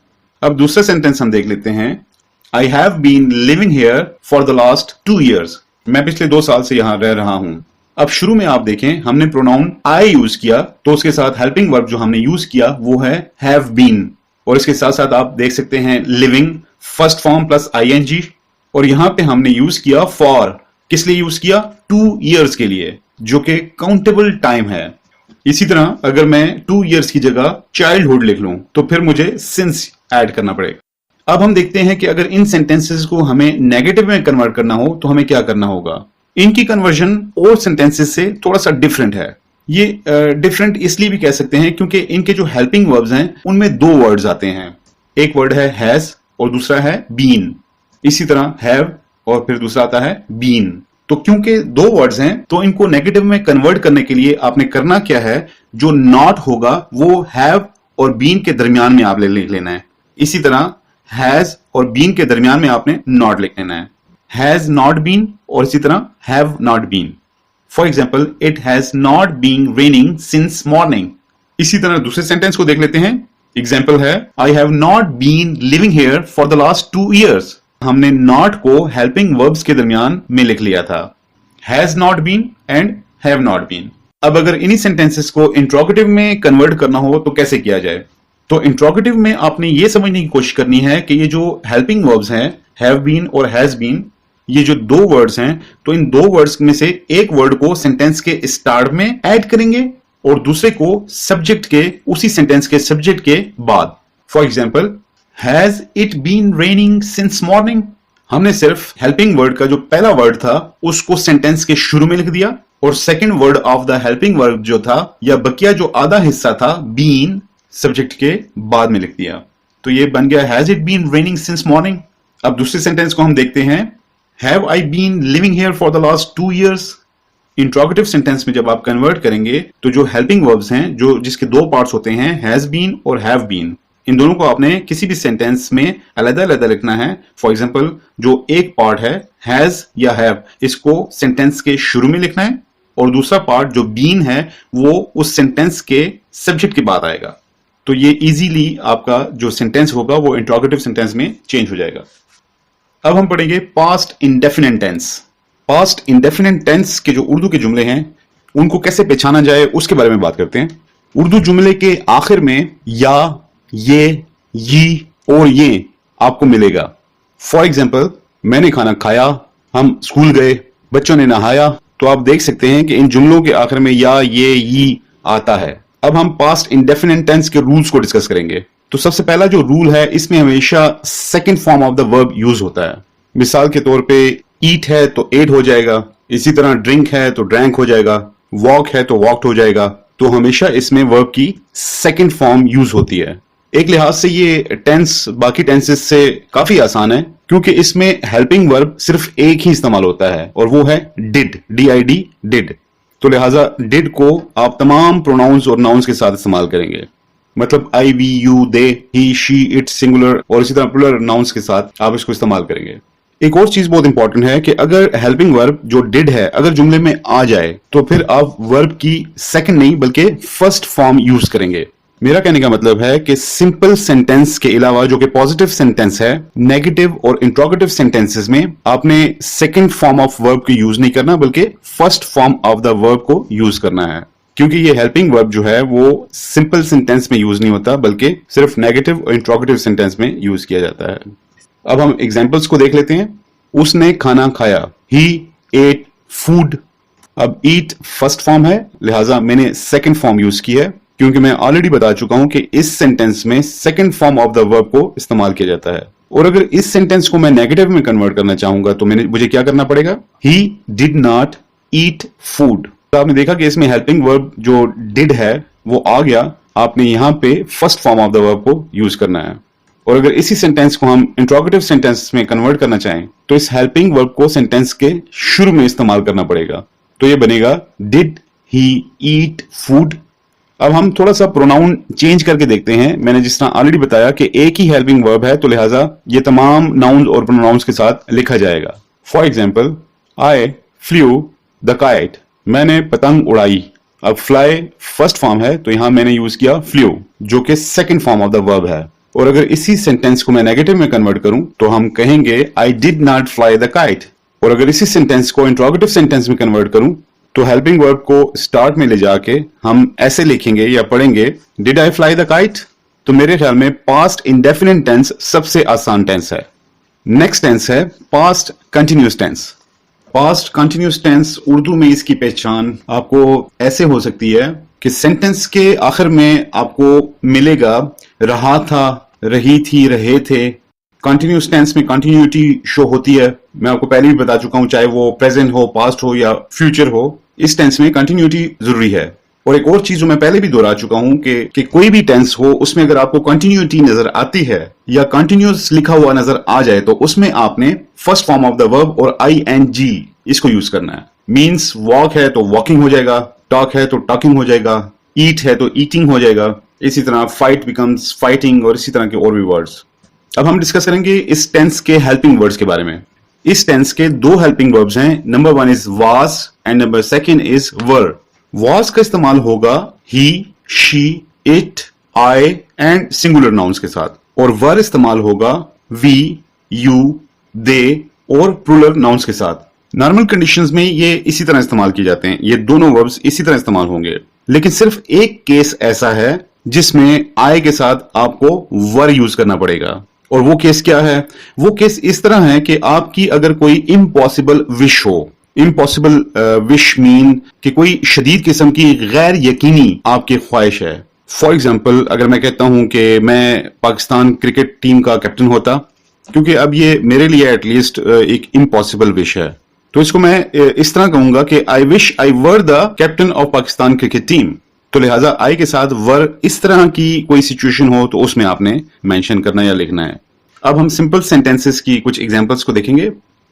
अब दूसरा सेंटेंस हम देख लेते हैं। I have been living here for the last 2 years, मैं पिछले 2 साल से यहां रह रहा हूं। अब शुरू में आप देखें हमने प्रोनाउन आई यूज किया, तो उसके साथ हेल्पिंग वर्ब जो हमने यूज किया वो है हैव बीन, और इसके साथ साथ आप देख सकते हैं living first form plus ING, और यहां पे हमने यूज किया फॉर। किस लिए यूज किया? 2 ईयर्स के लिए, जो कि काउंटेबल टाइम है। इसी तरह अगर मैं 2 ईयर्स की जगह चाइल्डहुड लिख लूं तो फिर मुझे सिंस ऐड करना पड़ेगा। अब हम देखते हैं कि अगर इन सेंटेंसेस को हमें नेगेटिव में कन्वर्ट करना हो तो हमें क्या करना होगा। इनकी कन्वर्जन और सेंटेंसेस से थोड़ा सा डिफरेंट है। ये डिफरेंट इसलिए भी कह सकते हैं क्योंकि इनके जो हेल्पिंग वर्ब्स हैं उनमें 2 वर्ड्स आते हैं। एक वर्ड है हैज और दूसरा है बीन। इसी तरह हैव और फिर दूसरा आता है बीन। तो क्योंकि 2 वर्ड्स हैं तो इनको नेगेटिव में कन्वर्ट करने के लिए आपने करना क्या है, जो नॉट होगा वो हैव और बीन के दरमियान में आप लिख लेना है। इसी तरह हैज और बीन के दरमियान में आपने नॉट लिख लेना है। हैज नॉट बीन और इसी तरह have not been. For example, it has not been raining since morning. इसी तरह दूसरे सेंटेंस को देख लेते हैं। एग्जाम्पल है I have not been living here for the last 2 years. हमने नॉट को हेल्पिंग वर्ब्स के दरमियान में लिख लिया था। Has not been and have not been. अब अगर इन्हीं सेंटेंसेस को इंट्रोगेटिव में कन्वर्ट करना हो तो कैसे किया जाए? तो इंट्रोगेटिव में आपने ये समझने की कोशिश करनी है कि ये जो हेल्पिंग वर्ब्स हैं, हैव बीन और हैज बीन, ये जो दो वर्ड्स हैं, तो इन दो वर्ड्स में से एक वर्ड को सेंटेंस के स्टार्ट में ऐड करेंगे और दूसरे को सब्जेक्ट के, उसी सेंटेंस के सब्जेक्ट के बाद। For example, has it been raining since morning. हमने सिर्फ हेल्पिंग वर्ड का जो पहला वर्ड था उसको सेंटेंस के शुरू में लिख दिया और second word of the helping verb जो था, या बकिया जो आधा हिस्सा था, बीन, सब्जेक्ट के बाद में लिख दिया। तो ये बन गया has it been raining since morning. अब दूसरे सेंटेंस को हम देखते हैं, have I been living here for the last 2 years। Interrogative sentence में जब आप कन्वर्ट करेंगे तो जो हेल्पिंग वर्ब्स हैं, जो जिसके दो पार्ट्स होते हैं, हैज बीन और हैव बीन, इन दोनों को आपने किसी भी सेंटेंस में अलग-अलग लिखना है। फॉर एग्जांपल, जो एक पार्ट है हैज या हैव, इसको सेंटेंस के शुरू में लिखना है और दूसरा पार्ट जो बीन है वो उस सेंटेंस के सब्जेक्ट के बाद आएगा। तो ये इजीली आपका जो सेंटेंस होगा वो इंट्रोगेटिव सेंटेंस में चेंज हो जाएगा। अब हम पढ़ेंगे past indefinite tense. Past indefinite tense के जो उर्दू के जुमले हैं उनको कैसे पहचाना जाए उसके बारे में बात करते हैं। उर्दू जुमले के आखिर में या, ये, यी और ये आपको मिलेगा। फॉर एग्जाम्पल, मैंने खाना खाया, हम स्कूल गए, बच्चों ने नहाया। तो आप देख सकते हैं कि इन जुमलों के आखिर में या, ये, यी आता है। अब हम पास्ट इंडेफिनिट टेंस के रूल्स को डिस्कस करेंगे। तो सबसे पहला जो रूल है, इसमें हमेशा second form of the verb use होता है। मिसाल के तौर पे ईट है तो एट हो जाएगा, इसी तरह ड्रिंक है तो ड्रैंक हो जाएगा, वॉक है तो वॉक्ड हो जाएगा। तो हमेशा इसमें वर्ब की सेकंड फॉर्म यूज होती है। एक लिहाज से ये टेंस बाकी टेंसेस से काफी आसान है क्योंकि इसमें हेल्पिंग वर्ब सिर्फ एक ही इस्तेमाल होता है और वो है डिड, DID, डिड। तो लिहाजा डिड को आप तमाम प्रोनाउंस और नाउंस के साथ इस्तेमाल करेंगे। मतलब I, we, you, they, he, she, it, singular और इसी तरह प्लुरल नाउंस के साथ आप इसको इस्तेमाल करेंगे। एक और चीज बहुत इंपॉर्टेंट है कि अगर हेल्पिंग वर्ब जो डिड है अगर जुमले में आ जाए तो फिर आप वर्ब की सेकंड नहीं बल्कि फर्स्ट फॉर्म यूज करेंगे। मेरा कहने का मतलब है कि सिंपल सेंटेंस के अलावा जो कि पॉजिटिव सेंटेंस है, नेगेटिव और इंट्रोगेटिव सेंटेंसेस में आपने सेकंड फॉर्म ऑफ वर्ब को यूज नहीं करना बल्कि first form of the verb को यूज करना है। क्योंकि ये हेल्पिंग वर्ब जो है वो सिंपल सेंटेंस में यूज नहीं होता बल्कि सिर्फ नेगेटिव और इंट्रोगेटिव सेंटेंस में यूज किया जाता है। अब हम एग्जाम्पल्स को देख लेते हैं। उसने खाना खाया, ही एट फूड। अब ईट फर्स्ट फॉर्म है, लिहाजा मैंने सेकंड फॉर्म यूज की है क्योंकि मैं ऑलरेडी बता चुका हूं कि इस सेंटेंस में second form of the verb को इस्तेमाल किया जाता है। और अगर इस सेंटेंस को मैं नेगेटिव में कन्वर्ट करना चाहूंगा तो मुझे क्या करना पड़ेगा? He did not eat food. तो आपने देखा कि इसमें हेल्पिंग वर्ब जो डिड है वो आ गया, आपने यहां पे first form of the verb को यूज करना है। और अगर इसी सेंटेंस को हम इंट्रोगेटिव सेंटेंस में कन्वर्ट करना चाहें तो इस हेल्पिंग वर्ब को सेंटेंस के शुरू में इस्तेमाल करना पड़ेगा। तो ये बनेगा डिड ही ईट फूड। अब हम थोड़ा सा प्रोनाउन चेंज करके देखते हैं। मैंने जिस तरह ऑलरेडी बताया कि एक ही हेल्पिंग वर्ब है तो लिहाजा ये तमाम नाउन्स और प्रोनाउंस के साथ लिखा जाएगा। For example, eye flu the kite, मैंने पतंग उड़ाई। अब फ्लाई फर्स्ट फॉर्म है तो यहां मैंने यूज किया फ्लू जो कि second form of the verb है। और अगर इसी सेंटेंस को मैं नेगेटिव में कन्वर्ट करूं तो हम कहेंगे I did not fly the kite. और अगर इसी सेंटेंस को इंट्रोगेटिव सेंटेंस में कन्वर्ट करूं तो हेल्पिंग वर्ब को स्टार्ट में ले जाके हम ऐसे लिखेंगे या पढ़ेंगे did I fly the kite. तो मेरे ख्याल में पास्ट इंडेफिनिट टेंस सबसे आसान टेंस है। नेक्स्ट टेंस है past continuous tense. Past continuous tense Urdu में इसकी पहचान आपको ऐसे हो सकती है कि सेंटेंस के आखिर में आपको मिलेगा रहा था, रही थी, रहे थे। कंटिन्यूअस टेंस में कंटिन्यूटी शो होती है। मैं आपको पहले भी बता चुका हूं, चाहे वो प्रेजेंट हो, पास्ट हो या फ्यूचर हो, इस टेंस में कंटिन्यूटी जरूरी है। और एक और चीज जो मैं पहले भी दोहरा चुका हूं कि कोई भी टेंस हो उसमें अगर आपको कंटिन्यूटी नजर आती है या कंटिन्यूअस लिखा हुआ नजर आ जाए तो उसमें आपने first form of the verb और ING इसको यूज करना है। मीन्स वॉक है तो वॉकिंग हो जाएगा, टॉक है तो टॉकिंग हो जाएगा, ईट है तो ईटिंग हो जाएगा, इसी तरह फाइट बिकम्स फाइटिंग और इसी तरह के और भी वर्ड्स। अब हम डिस्कस करेंगे इस टेंस के हेल्पिंग वर्ड्स के बारे में। इस टेंस के दो हेल्पिंग वर्ब्स हैं। Number 1 is was and number 2 is were. Was का इस्तेमाल होगा he, she, it, I and singular nouns के साथ, और वर इस्तेमाल होगा वी, यू, दे और प्लुरल नाउन्स के साथ। नॉर्मल कंडीशंस में ये इसी तरह इस्तेमाल किए जाते हैं, ये दोनों वर्ब्स इसी तरह इस्तेमाल होंगे। लेकिन सिर्फ एक केस ऐसा है जिसमें आई के साथ आपको वर यूज करना पड़ेगा, और वो केस क्या है? वो केस इस तरह है कि आपकी अगर कोई इम्पॉसिबल विश हो, इम्पॉसिबल विश मीन कि कोई शदीद किस्म की गैर यकीनी आपकी ख्वाहिश है। फॉर एग्जाम्पल, अगर मैं कहता हूं कि मैं पाकिस्तान क्रिकेट टीम का कैप्टन होता, क्योंकि अब ये मेरे लिए एटलीस्ट एक इम्पॉसिबल विश है, तो इसको मैं इस तरह कहूंगा कि I wish I were the captain of Pakistan cricket team. तो लिहाजा आई के साथ वर इस तरह की कोई सिचुएशन हो तो उसमें आपने मेंशन करना या लिखना है। अब हम सिंपल सेंटेंसेस की कुछ एग्जांपल्स को देखेंगे।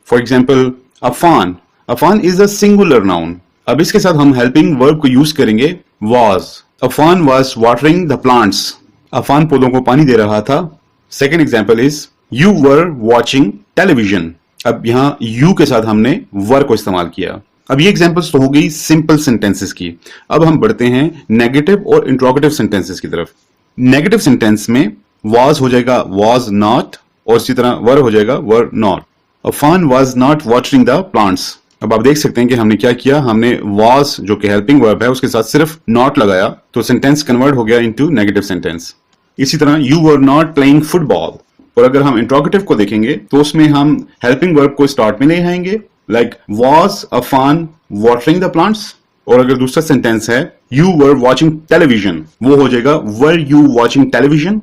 For example, Affan. Affan is a singular noun. अब इसके साथ हम हेल्पिंग वर्ब को यूज करेंगे was. Affan was watering the plants. Affan पौधों को पानी दे रहा था। Second example is you were watching television. अब यहां यू के साथ हमने वर को इस्तेमाल किया। अब ये एग्जांपल्स तो हो गई सिंपल सेंटेंसेस की। अब हम बढ़ते हैं नेगेटिव और इंट्रोगेटिव सेंटेंसेस की तरफ। नेगेटिव सेंटेंस में वाज हो जाएगा वाज नॉट, और इसी तरह वर हो जाएगा were not. Affan was not watering the plants. अब आप देख सकते हैं कि हमने क्या किया, हमने वाज जो कि हेल्पिंग वर्ब है उसके साथ सिर्फ नॉट लगाया, तो सेंटेंस कन्वर्ट हो गया इनटू नेगेटिव सेंटेंस। इसी तरह you were not playing football. और अगर हम इंट्रोगेटिव को देखेंगे तो उसमें हम हेल्पिंग वर्ब को स्टार्ट में ले आएंगे, like was Affan watering the plants. और अगर दूसरा सेंटेंस है यू वर वॉचिंग टेलीविजन, वो हो जाएगा were you watching television.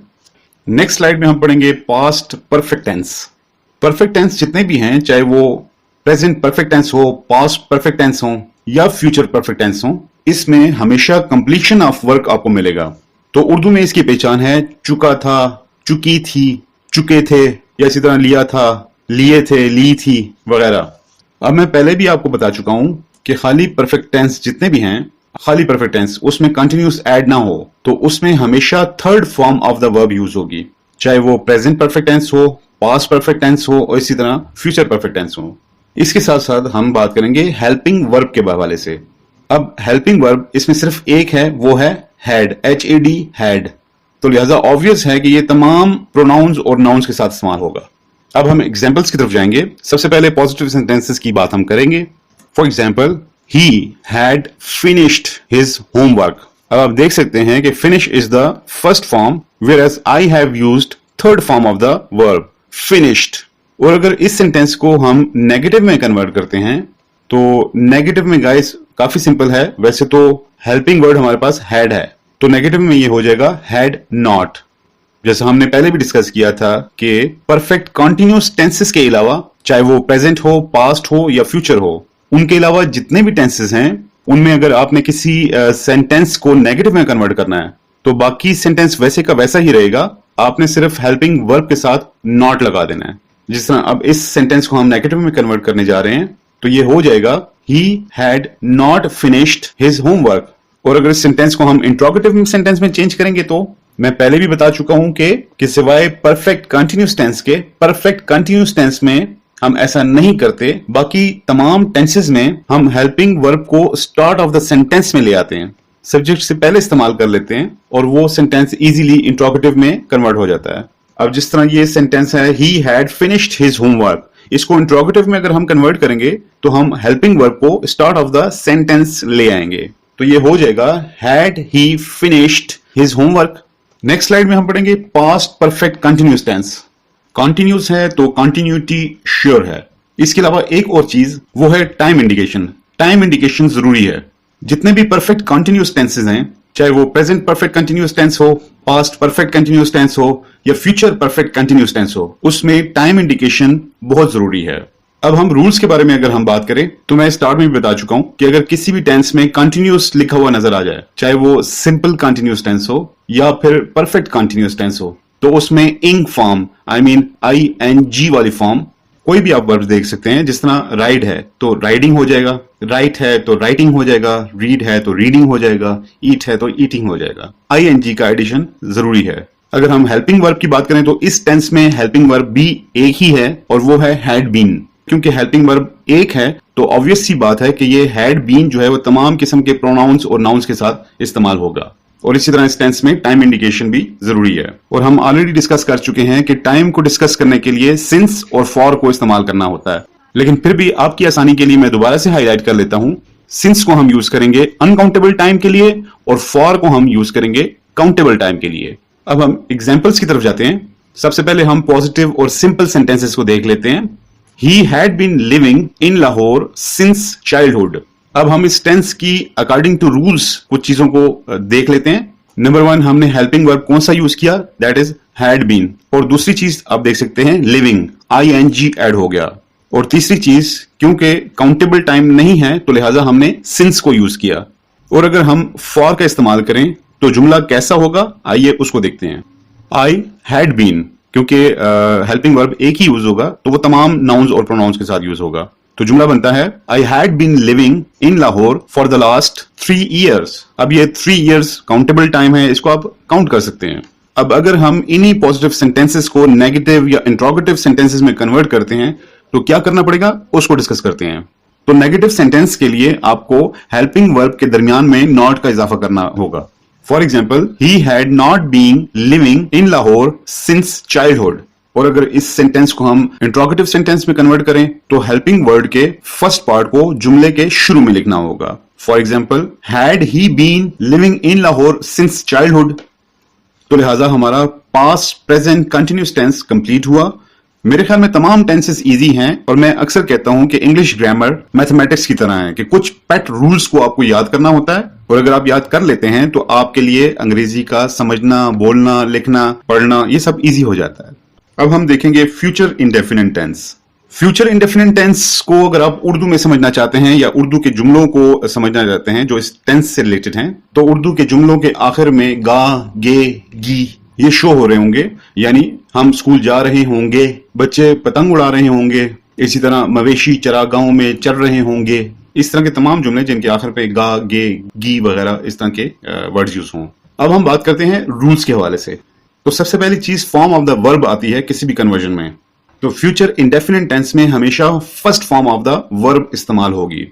Next slide में हम पढ़ेंगे past perfect tense. Perfect tense जितने भी हैं, चाहे वो प्रेजेंट परफेक्ट टेंस हो, पास्ट परफेक्ट टेंस हो या फ्यूचर परफेक्ट टेंस हो, इसमें हमेशा कंप्लीशन ऑफ वर्क आपको मिलेगा। तो उर्दू में इसकी पहचान है चुका था, चुकी थी, चुके थे, या इसी तरह लिया था, लिए थे, ली थी वगैरह। अब मैं पहले भी आपको बता चुका हूं कि खाली परफेक्ट टेंस जितने भी हैं, खाली परफेक्ट टेंस उसमें कंटिन्यूस ऐड ना हो तो उसमें हमेशा third form of the verb use होगी, चाहे वो प्रेजेंट परफेक्ट टेंस हो, पास्ट परफेक्ट टेंस हो और इसी तरह फ्यूचर परफेक्ट टेंस हो। इसके साथ साथ हम बात करेंगे हेल्पिंग वर्ब के हवाले से। अब हेल्पिंग वर्ब इसमें सिर्फ एक है, वो है हैड, HAD, हैड। तो लिहाजा ऑब्वियस है कि ये तमाम प्रोनाउंस और नाउन्स के साथ इस्तेमाल होगा। अब हम एग्जांपल्स की तरफ जाएंगे। सबसे पहले पॉजिटिव सेंटेंसेस की बात हम करेंगे। For example, he had finished his homework. अब आप देख सकते हैं कि finish is the first form, whereas I have used third form of the verb finished. और अगर इस सेंटेंस को हम नेगेटिव में कन्वर्ट करते हैं तो नेगेटिव में गाइस काफी सिंपल है। वैसे तो हेल्पिंग वर्ड हमारे पास हैड है, तो नेगेटिव में ये हो जाएगा हैड नॉट। जैसा हमने पहले भी डिस्कस किया था कि परफेक्ट कॉन्टिन्यूस टेंसेस के अलावा, चाहे वो प्रेजेंट हो, पास्ट हो या फ्यूचर हो, उनके अलावा जितने भी टेंसेस हैं उनमें अगर आपने किसी सेंटेंस को नेगेटिव में कन्वर्ट करना है तो बाकी सेंटेंस वैसे का वैसा ही रहेगा, आपने सिर्फ हेल्पिंग वर्ब के साथ नॉट लगा देना है। जिस तरह अब इस सेंटेंस को हम नेगेटिव में कन्वर्ट करने जा रहे हैं तो ये हो जाएगा ही had not finished his homework. और अगर इस सेंटेंस को हम इंट्रोगेटिव सेंटेंस में चेंज करेंगे तो मैं पहले भी बता चुका हूं कि सिवाय परफेक्ट कंटिन्यूस टेंस के, परफेक्ट कंटिन्यूस टेंस में हम ऐसा नहीं करते, बाकी तमाम टेंसेस में हम हेल्पिंग वर्ब को स्टार्ट ऑफ द सेंटेंस में ले आते हैं, सब्जेक्ट से पहले इस्तेमाल कर लेते हैं और वो सेंटेंस इजीली इंट्रोगेटिव में कन्वर्ट हो जाता है। अब जिस तरह ये सेंटेंस है he had finished his homework, इसको इंट्रोगेटिव में अगर हम कन्वर्ट करेंगे तो हम हेल्पिंग वर्ब को स्टार्ट ऑफ द सेंटेंस ले आएंगे, तो ये हो जाएगा had he finished his homework. Next slide में हम पढ़ेंगे past perfect continuous tense. Continuous है तो कंटिन्यूटी श्योर है। इसके अलावा एक और चीज वो है टाइम इंडिकेशन। टाइम इंडिकेशन जरूरी है। जितने भी परफेक्ट कंटिन्यूस टेंसेस हैं, चाहे वो प्रेजेंट परफेक्ट कंटिन्यूस टेंस हो, पास्ट परफेक्ट कंटिन्यूस टेंस हो या फ्यूचर परफेक्ट कंटिन्यूस टेंस हो, उसमें टाइम इंडिकेशन बहुत जरूरी है। अब हम रूल्स के बारे में अगर हम बात करें तो मैं स्टार्ट में भी बता चुका हूं कि अगर किसी भी टेंस में कंटिन्यूस लिखा हुआ नजर आ जाए, चाहे वो सिंपल कंटिन्यूस टेंस हो या फिर परफेक्ट कंटिन्यूस टेंस हो, तो उसमें इंग फॉर्म, आई मीन ING वाली फॉर्म, कोई भी आप वर्ब देख सकते हैं। जिस तरह राइड है तो राइडिंग हो जाएगा, राइट है तो राइटिंग हो जाएगा, रीड है तो रीडिंग हो जाएगा, ईट है तो ईटिंग हो जाएगा। ING का एडिशन जरूरी है। अगर हम हेल्पिंग वर्ब की बात करें तो इस टेंस में हेल्पिंग वर्ब भी एक ही है और वो है हैड बीन। क्योंकि हेल्पिंग वर्ब एक है तो ऑब्वियस सी बात है कि ये हैड बीन जो है वो तमाम किस्म के प्रोनाउंस और नाउन्स के साथ इस्तेमाल होगा। और इसी तरह इस टेंस में टाइम इंडिकेशन भी जरूरी है। और हम ऑलरेडी डिस्कस कर चुके हैं कि टाइम को डिस्कस करने के लिए सिंस और फॉर को इस्तेमाल करना होता है। लेकिन फिर भी आपकी आसानी के लिए मैं दोबारा से हाईलाइट कर लेता हूं, सिंस को हम यूज करेंगे अनकाउंटेबल टाइम के लिए और फॉर को हम यूज करेंगे काउंटेबल टाइम के लिए। अब हम एग्जाम्पल्स की तरफ जाते हैं। सबसे पहले हम पॉजिटिव और सिंपल सेंटेंसेस को देख लेते हैं। He had been living in Lahore since childhood। अब हम इस टेंस की अकॉर्डिंग टू रूल्स कुछ चीजों को देख लेते हैं। नंबर 1, हमने हेल्पिंग वर्ब कौन सा यूज किया, दैट इज हैड बीन। और दूसरी चीज आप देख सकते हैं लिविंग, ING ऐड हो गया। और तीसरी चीज, क्योंकि काउंटेबल टाइम नहीं है तो लिहाजा हमने सिंस को यूज किया। और अगर हम फॉर का इस्तेमाल करें तो जुमला कैसा होगा, आइए उसको देखते हैं। आई हैड बीन, क्योंकि हेल्पिंग वर्ब एक ही यूज होगा तो वो तमाम नाउन्स और प्रोनाउंस के साथ यूज होगा। तो जुमला बनता है I had been living in Lahore for the last 3 years। अब ये 3 years काउंटेबल टाइम है, इसको आप काउंट कर सकते हैं। अब अगर हम इन्हीं पॉजिटिव सेंटेंसेस को नेगेटिव या इंट्रोगेटिव सेंटेंसेस में कन्वर्ट करते हैं तो क्या करना पड़ेगा, उसको डिस्कस करते हैं। तो नेगेटिव सेंटेंस के लिए आपको हेल्पिंग वर्ब के दरमियान में नॉट का इजाफा करना होगा। For example, he had not been living in Lahore since childhood. और अगर इस सेंटेंस को हम इंट्रोगेटिव सेंटेंस में कन्वर्ट करें तो हेल्पिंग वर्ड के फर्स्ट पार्ट को जुमले के शुरू में लिखना होगा। For example, had he been living in Lahore since childhood. तो लिहाजा हमारा past present continuous tense complete हुआ। मेरे ख्याल में तमाम टेंसेस इजी हैं और मैं अक्सर कहता हूं कि इंग्लिश ग्रामर मैथमेटिक्स की तरह है कि कुछ पेट रूल्स को आपको याद करना होता है और अगर आप याद कर लेते हैं तो आपके लिए अंग्रेजी का समझना, बोलना, लिखना, पढ़ना ये सब इजी हो जाता है। अब हम देखेंगे future indefinite tense. Future indefinite tense को अगर आप उर्दू में समझना चाहते हैं या उर्दू के जुमलों को समझना चाहते हैं जो इस टेंस से रिलेटेड हैं, तो उर्दू के जुमलों के आखिर में गा, गे, गी ये शो हो रहे होंगे। यानी हम स्कूल जा रहे होंगे, बच्चे पतंग उड़ा रहे होंगे, इसी तरह मवेशी चरागाहों में चर रहे होंगे। इस तरह के तमाम जुमले जिनके आखिर पे गा, गे, गी वगैरह इस तरह के वर्ड्स यूज हों। अब हम बात करते हैं रूल्स के हवाले से। तो सबसे पहली चीज फॉर्म ऑफ द वर्ब आती है किसी भी कन्वर्जन में। तो फ्यूचर इंडेफिनिट टेंस में हमेशा first form of the verb इस्तेमाल होगी।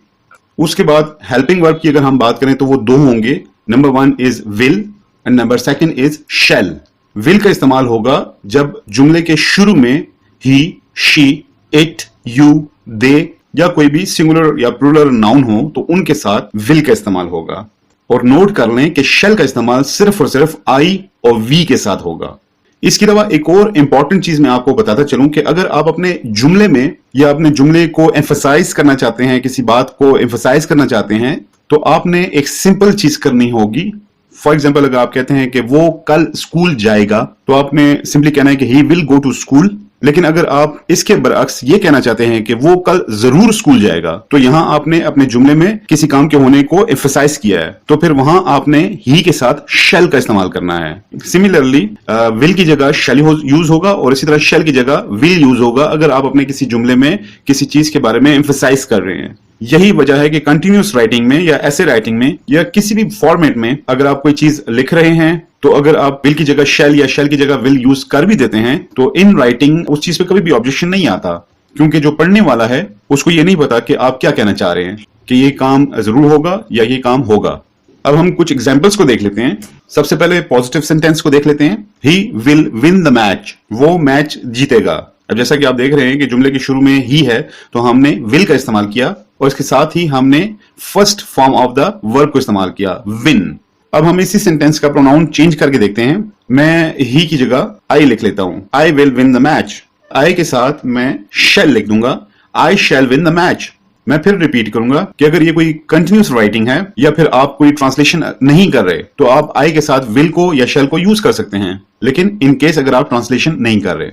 उसके बाद हेल्पिंग वर्ब की अगर हम बात करें तो वो 2 होंगे। Number 1 is will and number 2 is shell. Will का इस्तेमाल होगा जब जुमले के शुरू में ही, शी, इट, यू, दे या कोई भी सिंगुलर या प्लूरल नाउन हो तो उनके साथ विल का इस्तेमाल होगा। और नोट कर लें कि शैल का इस्तेमाल सिर्फ और सिर्फ आई और वी के साथ होगा। इसके अलावा एक और इंपॉर्टेंट चीज मैं आपको बताता चलूं कि अगर आप अपने जुमले में या अपने जुमले को एम्फसाइज करना चाहते हैं, किसी बात को एम्फसाइज करना चाहते हैं, तो आपने एक सिंपल चीज करनी होगी। फॉर एग्जाम्पल, अगर आप कहते हैं कि वो कल स्कूल जाएगा तो आपने सिंपली कहना है कि he will go to school. लेकिन अगर आप इसके बरअक्स ये कहना चाहते हैं कि वो कल जरूर स्कूल जाएगा तो यहां आपने अपने जुमले में किसी काम के होने को एम्फसाइज किया है, तो फिर वहां आपने ही के साथ शैल का इस्तेमाल करना है। सिमिलरली विल की जगह शैल यूज होगा और इसी तरह शैल की जगह विल यूज होगा अगर आप अपने किसी जुमले में किसी चीज के बारे में एम्फसाइज कर रहे हैं। यही वजह है कि कंटिन्यूस राइटिंग में या ऐसे राइटिंग में या किसी भी फॉर्मेट में अगर आप कोई चीज लिख रहे हैं तो अगर आप विल की जगह शैल या शैल की जगह विल यूज कर भी देते हैं तो इन राइटिंग उस चीज पे कभी भी ऑब्जेक्शन नहीं आता, क्योंकि जो पढ़ने वाला है उसको ये नहीं पता कि आप क्या कहना चाह रहे हैं, कि ये काम जरूर होगा या ये काम होगा। अब हम कुछ एग्जाम्पल्स को देख लेते हैं। सबसे पहले पॉजिटिव सेंटेंस को देख लेते हैं। He will win the match, वो मैच जीतेगा। अब जैसा कि आप देख रहे हैं कि जुमले के शुरू में ही है तो हमने विल का इस्तेमाल किया और इसके साथ ही हमने first form of the verb को इस्तेमाल किया, विन। अब हम इसी सेंटेंस का प्रोनाउन चेंज करके देखते हैं। मैं ही की जगह आई लिख लेता हूं, I will win the match. I के साथ मैं शैल लिख दूंगा, I shall win the match. मैं फिर रिपीट करूंगा कि अगर ये कोई कंटिन्यूस राइटिंग है या फिर आप कोई ट्रांसलेशन नहीं कर रहे तो आप आई के साथ विल को या शैल को यूज कर सकते हैं, लेकिन इन केस अगर आप ट्रांसलेशन नहीं कर रहे।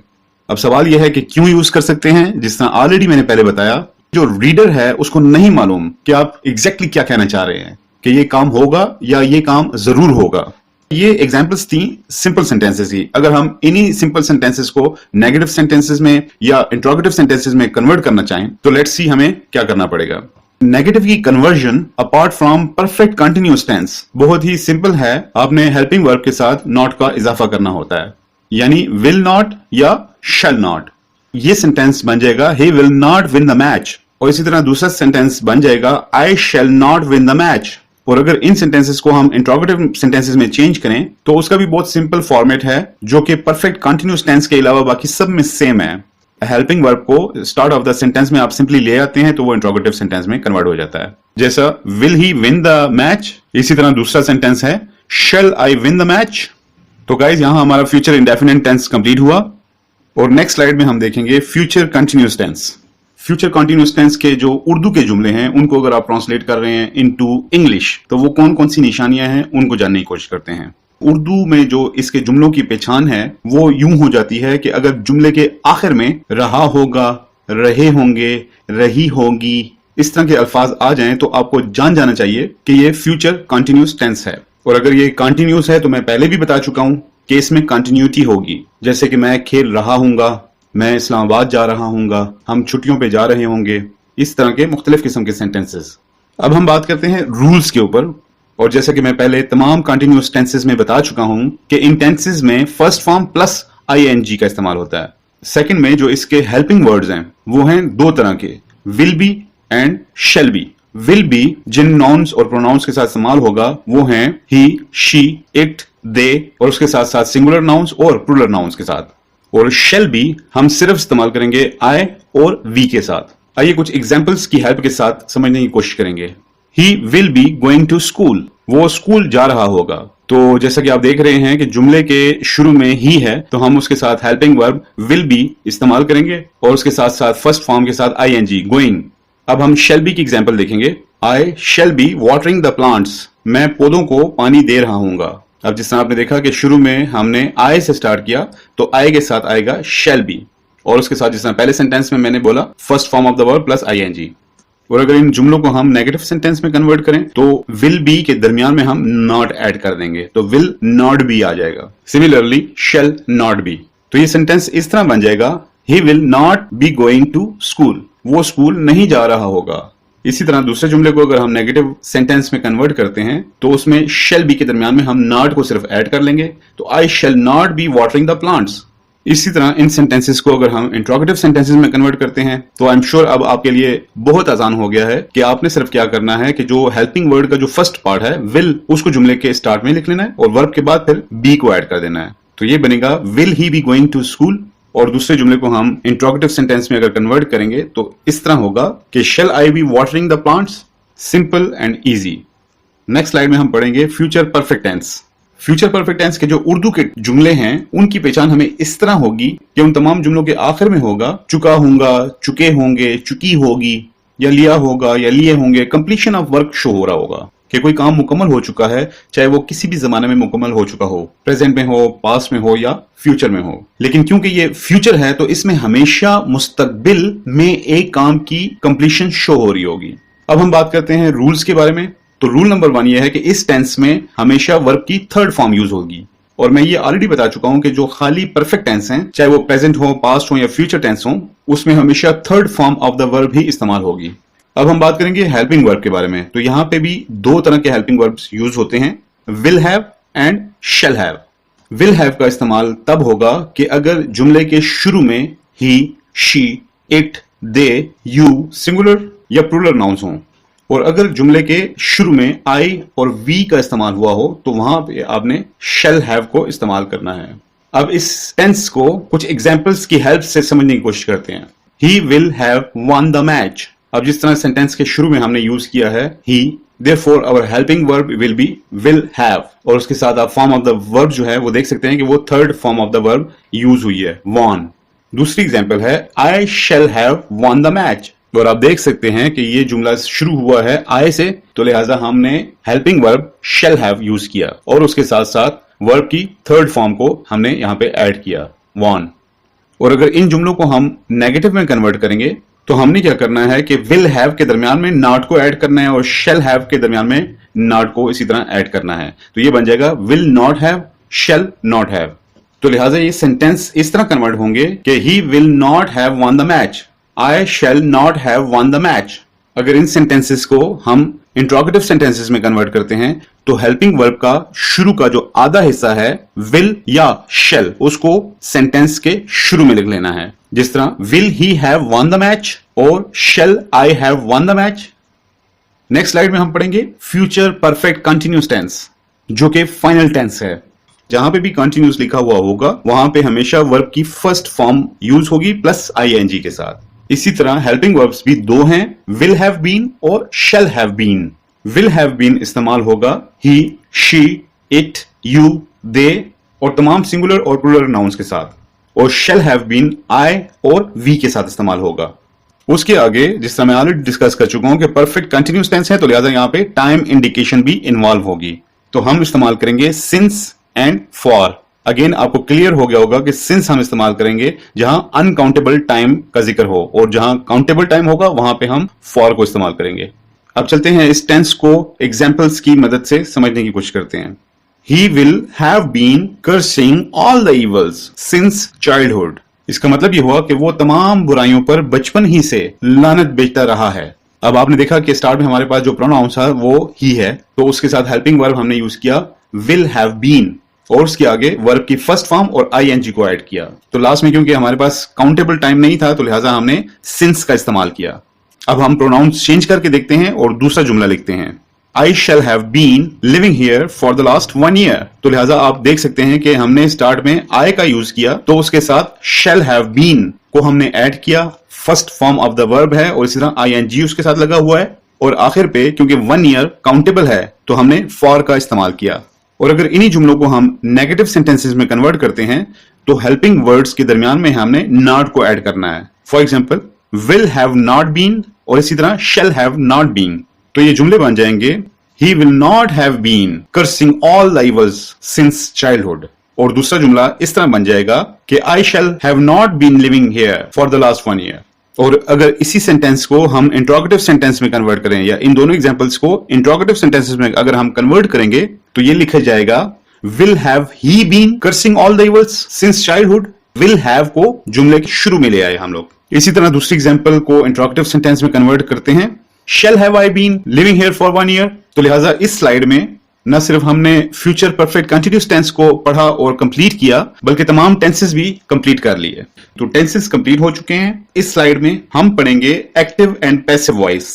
अब सवाल यह है कि क्यों यूज कर सकते हैं। जिस तरह ऑलरेडी मैंने पहले बताया, जो रीडर है उसको नहीं मालूम कि आप एग्जैक्टली क्या कहना चाह रहे हैं, कि ये काम होगा या ये काम जरूर होगा। ये एग्जांपल्स थी सिंपल सेंटेंसेस की। अगर हम इन्हीं सिंपल सेंटेंसेस को नेगेटिव सेंटेंसेस में या इंट्रोगेटिव सेंटेंसेस में कन्वर्ट करना चाहें तो लेट्स सी हमें क्या करना पड़ेगा। नेगेटिव की conversion apart from perfect continuous tense बहुत ही सिंपल है। आपने हेल्पिंग वर्ब के साथ नॉट का इजाफा करना होता है, यानी विल नॉट या शैल नॉट। ये सेंटेंस बन जाएगा he will not win the match, और इसी तरह दूसरा सेंटेंस बन जाएगा I shall not win the match. और अगर इन सेंटेंसेस को हम इंट्रोगेटिव सेंटेंसेस में चेंज करें तो उसका भी बहुत सिंपल फॉर्मेट है जो कि परफेक्ट कंटिन्यूअस टेंस के अलावा बाकी सब में सेम है। हेल्पिंग वर्ब को स्टार्ट ऑफ द सेंटेंस में आप सिंपली ले आते हैं तो वो इंट्रोगेटिव सेंटेंस में कन्वर्ट हो जाता है। जैसा will he win the match, इसी तरह दूसरा सेंटेंस है शैल आई विन द मैच। तो गाइज यहां हमारा फ्यूचर इंडेफिनिट टेंस कंप्लीट हुआ और नेक्स्ट स्लाइड में हम देखेंगे future continuous tense. Future continuous tense के जो उर्दू के जुमले हैं उनको अगर आप ट्रांसलेट कर रहे हैं इनटू इंग्लिश तो वो कौन कौन सी निशानियां हैं उनको जानने की कोशिश करते हैं। उर्दू में जो इसके जुमलों की पहचान है वो यूं हो जाती है कि अगर जुमले के आखिर में रहा होगा, रहे होंगे, रही होगी, इस तरह के अल्फाज आ जाएं तो आपको जान जाना चाहिए कि ये फ्यूचर कंटिन्यूअस टेंस है। और अगर ये कंटिन्यूअस है तो मैं पहले भी बता चुका हूं कि इसमें कंटिन्यूटी होगी, जैसे कि मैं खेल रहा हूंगा, मैं इस्लामाबाद जा रहा हूंगा, हम छुट्टियों पे जा रहे होंगे, इस तरह के मुख्तलिफ किस्म के सेंटेंसेस। अब हम बात करते हैं रूल्स के ऊपर। और जैसा कि मैं पहले तमाम कंटिन्यूअस टेंसेस में बता चुका हूं कि इन टेंसेस में फर्स्ट फॉर्म प्लस आईएनजी का इस्तेमाल होता है। सेकंड में जो इसके हेल्पिंग वर्ड्स हैं वो हैं दो तरह के, will be and shall be. Will be जिन नाउन्स और प्रोनाउंस के साथ इस्तेमाल होगा वो हैं ही, शी, इट, दे और उसके साथ साथ सिंगुलर नाउन्स और प्लूरल नाउन्स के साथ। और शैल बी हम सिर्फ इस्तेमाल करेंगे आई और वी के साथ। आइए कुछ एग्जांपल्स की हेल्प के साथ समझने की कोशिश करेंगे। He will be going to school, वो स्कूल जा रहा होगा। तो जैसा कि आप देख रहे हैं कि जुमले के शुरू में ही है तो हम उसके साथ हेल्पिंग वर्ब विल बी इस्तेमाल करेंगे और उसके साथ साथ फर्स्ट फॉर्म के साथ आईएनजी गोइंग। अब हम शैल बी की एग्जांपल देखेंगे। I shall be watering the plants, मैं पौधों को पानी दे रहा हूंगा। अब जिस तरह आपने देखा कि शुरू में हमने आई से स्टार्ट किया तो आई के साथ आएगा शैल बी और उसके साथ जिस तरह पहले सेंटेंस में मैंने बोला first form of the verb plus ING. और अगर इन जुमलों को हम नेगेटिव सेंटेंस में कन्वर्ट करें तो विल बी के दरमियान में हम नॉट ऐड कर देंगे तो विल नॉट बी आ जाएगा। सिमिलरली शैल नॉट बी, तो ये सेंटेंस इस तरह बन जाएगा he will not be going to school, वो स्कूल नहीं जा रहा होगा। इसी तरह दूसरे जुमले को अगर हम नेगेटिव सेंटेंस में कन्वर्ट करते हैं तो उसमें शैल बी के दरमियान में हम नॉट को सिर्फ ऐड कर लेंगे तो I shall not be watering the plants. इसी तरह इन सेंटेंसेस को अगर हम इंट्रोगेटिव सेंटेंसेस में कन्वर्ट करते हैं तो आई एम श्योर अब आपके लिए बहुत आसान हो गया है कि आपने सिर्फ क्या करना है कि जो हेल्पिंग वर्ड का जो फर्स्ट पार्ट है विल, उसको जुमले के स्टार्ट में लिख लेना है और वर्ब के बाद फिर बी को ऐड कर देना है। तो ये बनेगा will he be going to school. और दूसरे जुमले को हम इंट्रोगेटिव सेंटेंस में अगर कन्वर्ट करेंगे तो इस तरह होगा कि shall I be watering the plants. Simple and easy. Next slide में हम पढ़ेंगे future perfect tense. Future perfect tense के जो उर्दू के जुमले हैं उनकी पहचान हमें इस तरह होगी कि उन तमाम जुमलों के आखिर में होगा चुका होगा, चुके होंगे, चुकी होगी, या लिया होगा या लिए होंगे। कंप्लीशन ऑफ वर्क शो हो रहा होगा कि कोई काम मुकम्मल हो चुका है, चाहे वो किसी भी जमाने में मुकम्मल हो चुका हो, प्रेजेंट में हो, पास्ट में हो या फ्यूचर में हो। लेकिन क्योंकि ये फ्यूचर है तो इसमें हमेशा मुस्तकबिल में एक काम की कंप्लीशन शो हो रही होगी। अब हम बात करते हैं रूल्स के बारे में। तो रूल नंबर 1 ये है कि इस टेंस में हमेशा वर्ब की थर्ड फॉर्म यूज होगी। और मैं ये ऑलरेडी बता चुका हूं कि जो खाली परफेक्ट टेंस हैं, चाहे वो प्रेजेंट हो, पास्ट हो या फ्यूचर टेंस हो, उसमें हमेशा third form of the verb ही इस्तेमाल होगी। अब हम बात करेंगे हेल्पिंग वर्ब के बारे में। तो यहां पे भी दो तरह के हेल्पिंग वर्ब्स यूज होते हैं, will have and shall have. Will have का इस्तेमाल तब होगा कि अगर जुमले के शुरू में he, she, it, they, you singular या प्लूरल नाउन्स हों। और अगर जुमले के शुरू में आई और वी का इस्तेमाल हुआ हो तो वहां पे आपने शैल हैव को इस्तेमाल करना है। अब इस टेंस को कुछ एग्जांपल्स की हेल्प से समझने की कोशिश करते हैं। He will have won the match. अब जिस तरह सेंटेंस के शुरू में हमने यूज किया है ही, therefore our helping verb will be will have, और उसके साथ आप फॉर्म ऑफ द वर्ब जो है वो देख सकते हैं कि वो third form of the verb use हुई है, won। दूसरी एग्जांपल है I shall have won the match, और आप देख सकते हैं कि ये जुमला शुरू हुआ है I से, तो लिहाजा हमने helping verb shall have use किया और उसके साथ साथ वर्ब की थर्ड फॉर्म को हमने यहां पे ऐड किया, won। और अगर इन जुमलों को हम नेगेटिव में कन्वर्ट करेंगे तो हमने क्या करना है कि विल हैव के दरमियान में नॉट को ऐड करना है और शैल हैव के दरमियान में नॉट को इसी तरह ऐड करना है। तो ये बन जाएगा will not have, shall not have. तो लिहाजा ये सेंटेंस इस तरह कन्वर्ट होंगे कि he will not have won the match, I shall not have won the match. अगर इन सेंटेंसेस को हम इंट्रोगेटिव सेंटेंसेस में कन्वर्ट करते हैं तो हेल्पिंग वर्ब का शुरू का जो आधा हिस्सा है विल या शैल, उसको सेंटेंस के शुरू में लिख लेना है, जिस तरह will he have won the match और shall I have won the match. Next slide में हम पढ़ेंगे फ्यूचर परफेक्ट कंटिन्यूअस टेंस, जो कि फाइनल टेंस है। जहां पे भी कंटिन्यूस लिखा हुआ होगा वहां पे हमेशा वर्ब की फर्स्ट फॉर्म यूज होगी प्लस आईएनजी के साथ। इसी तरह हेल्पिंग वर्ब्स भी दो हैं, विल हैव बीन और shall have been. Will have been इस्तेमाल होगा he, she, it, you, they और तमाम सिंगुलर और प्लूरल नाउन्स के साथ, और शैल हैव बीन आई और वी के साथ इस्तेमाल होगा। उसके आगे जिस तरह मैं ऑलरेडी डिस्कस कर चुका हूं कि परफेक्ट कंटिन्यूस टेंस है तो लिहाजा यहां पे टाइम इंडिकेशन भी इन्वॉल्व होगी, तो हम इस्तेमाल करेंगे सिंस एंड फॉर। अगेन आपको क्लियर हो गया होगा कि सिंस हम इस्तेमाल करेंगे जहां अनकाउंटेबल टाइम का जिक्र हो, और जहां काउंटेबल टाइम होगा वहां पे हम फॉर को इस्तेमाल करेंगे। अब चलते हैं इस टेंस को एग्जाम्पल्स की मदद से समझने की कोशिश करते हैं। He will have been cursing all the evils since childhood। इसका मतलब यह हुआ कि वो तमाम बुराइयों पर बचपन ही से लानत बेचता रहा है। अब आपने देखा कि स्टार्ट में हमारे पास जो प्रोनाउंस है वो ही है, तो उसके साथ हेल्पिंग वर्ब हमने यूज किया will have been, और उसके आगे वर्ब की फर्स्ट फॉर्म और आईएनजी को ऐड किया। तो लास्ट में क्योंकि हमारे पास काउंटेबल टाइम नहीं था तो लिहाजा हमने सिंस का इस्तेमाल किया। अब हम प्रोनाउंस चेंज करके देखते हैं और दूसरा जुमला लिखते हैं, I shall have been living here for the last 1 year। तो लिहाजा आप देख सकते हैं कि हमने स्टार्ट में I का यूज किया तो उसके साथ shall have been को हमने ऐड किया, first form of the verb है और इसी तरह ing उसके साथ लगा हुआ है, और आखिर पे क्योंकि 1 ईयर काउंटेबल है तो हमने for का इस्तेमाल किया। और अगर इन्हीं जुमलों को हम नेगेटिव सेंटेंसेस में कन्वर्ट करते हैं तो हेल्पिंग वर्ड्स के दरमियान में हमने not को ऐड करना है। For example will have not been और इसी तरह shall have not been, तो ये जुमले बन जाएंगे He will not have been cursing all the evils since childhood। और दूसरा जुमला इस तरह बन जाएगा कि I shall have not been living here for the last 1 year। और अगर इसी सेंटेंस को हम इंट्रोगेटिव सेंटेंस में कन्वर्ट करें, या इन दोनों एग्जांपल्स को इंट्रोगेटिव सेंटेंसेस में अगर हम कन्वर्ट करेंगे तो ये लिखा जाएगा Will have he been cursing all the evils since childhood। Will have को जुमले के शुरू में ले आए हम लोग। इसी तरह दूसरी एग्जाम्पल को इंट्रोगेटिव सेंटेंस में कन्वर्ट करते हैं, Shall have I been living here for 1 year। तो लिहाजा इस स्लाइड में न सिर्फ हमने फ्यूचर परफेक्ट कंटिन्यूअस टेंस को पढ़ा और कंप्लीट किया बल्कि तमाम टेंसेस भी कंप्लीट कर लिए। तो टेंसेस कंप्लीट हो चुके हैं। इस स्लाइड में हम पढ़ेंगे active and passive voice.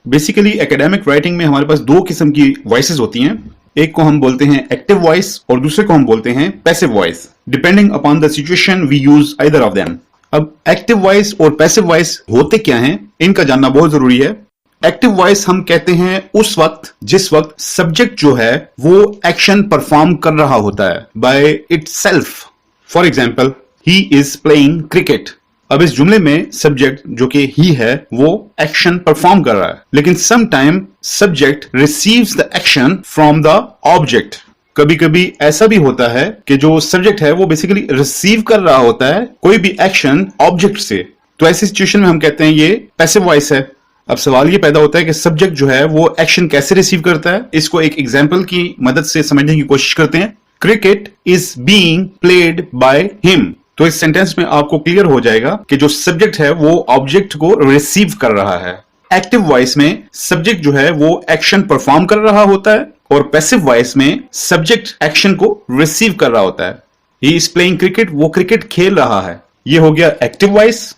Basically academic writing में हमारे पास दो किस्म की वॉइसेस होती हैं, एक को हम बोलते हैं एक्टिव वॉइस और दूसरे को हम बोलते हैं passive voice. Depending upon the situation we use either of them. अब एक्टिव वॉइस और पैसिव वॉइस होते क्या हैं, इनका जानना बहुत जरूरी है। एक्टिव वॉइस हम कहते हैं उस वक्त जिस वक्त सब्जेक्ट जो है वो एक्शन परफॉर्म कर रहा होता है by itself. For example he is playing cricket. अब इस जुमले में सब्जेक्ट जो कि ही है वो एक्शन परफॉर्म कर रहा है, लेकिन some time subject receives the action from the object. कभी कभी ऐसा भी होता है कि जो सब्जेक्ट है वो बेसिकली रिसीव कर रहा होता है कोई भी एक्शन ऑब्जेक्ट से, तो ऐसी सिचुएशन में हम कहते हैं ये पैसिव वॉइस है। अब सवाल ये पैदा होता है कि सब्जेक्ट जो है वो एक्शन कैसे रिसीव करता है। इसको एक एग्जाम्पल की मदद से समझने की कोशिश करते हैं। Cricket is being played by him. तो इस सेंटेंस में आपको क्लियर हो जाएगा कि जो सब्जेक्ट है वो ऑब्जेक्ट को रिसीव कर रहा है। एक्टिव वॉइस में सब्जेक्ट जो है वो एक्शन परफॉर्म कर रहा होता है और पैसिव वॉइस में सब्जेक्ट एक्शन को रिसीव कर रहा होता है। ही इज प्लेइंग क्रिकेट, वो क्रिकेट खेल रहा है, ये हो गया एक्टिव वॉइस।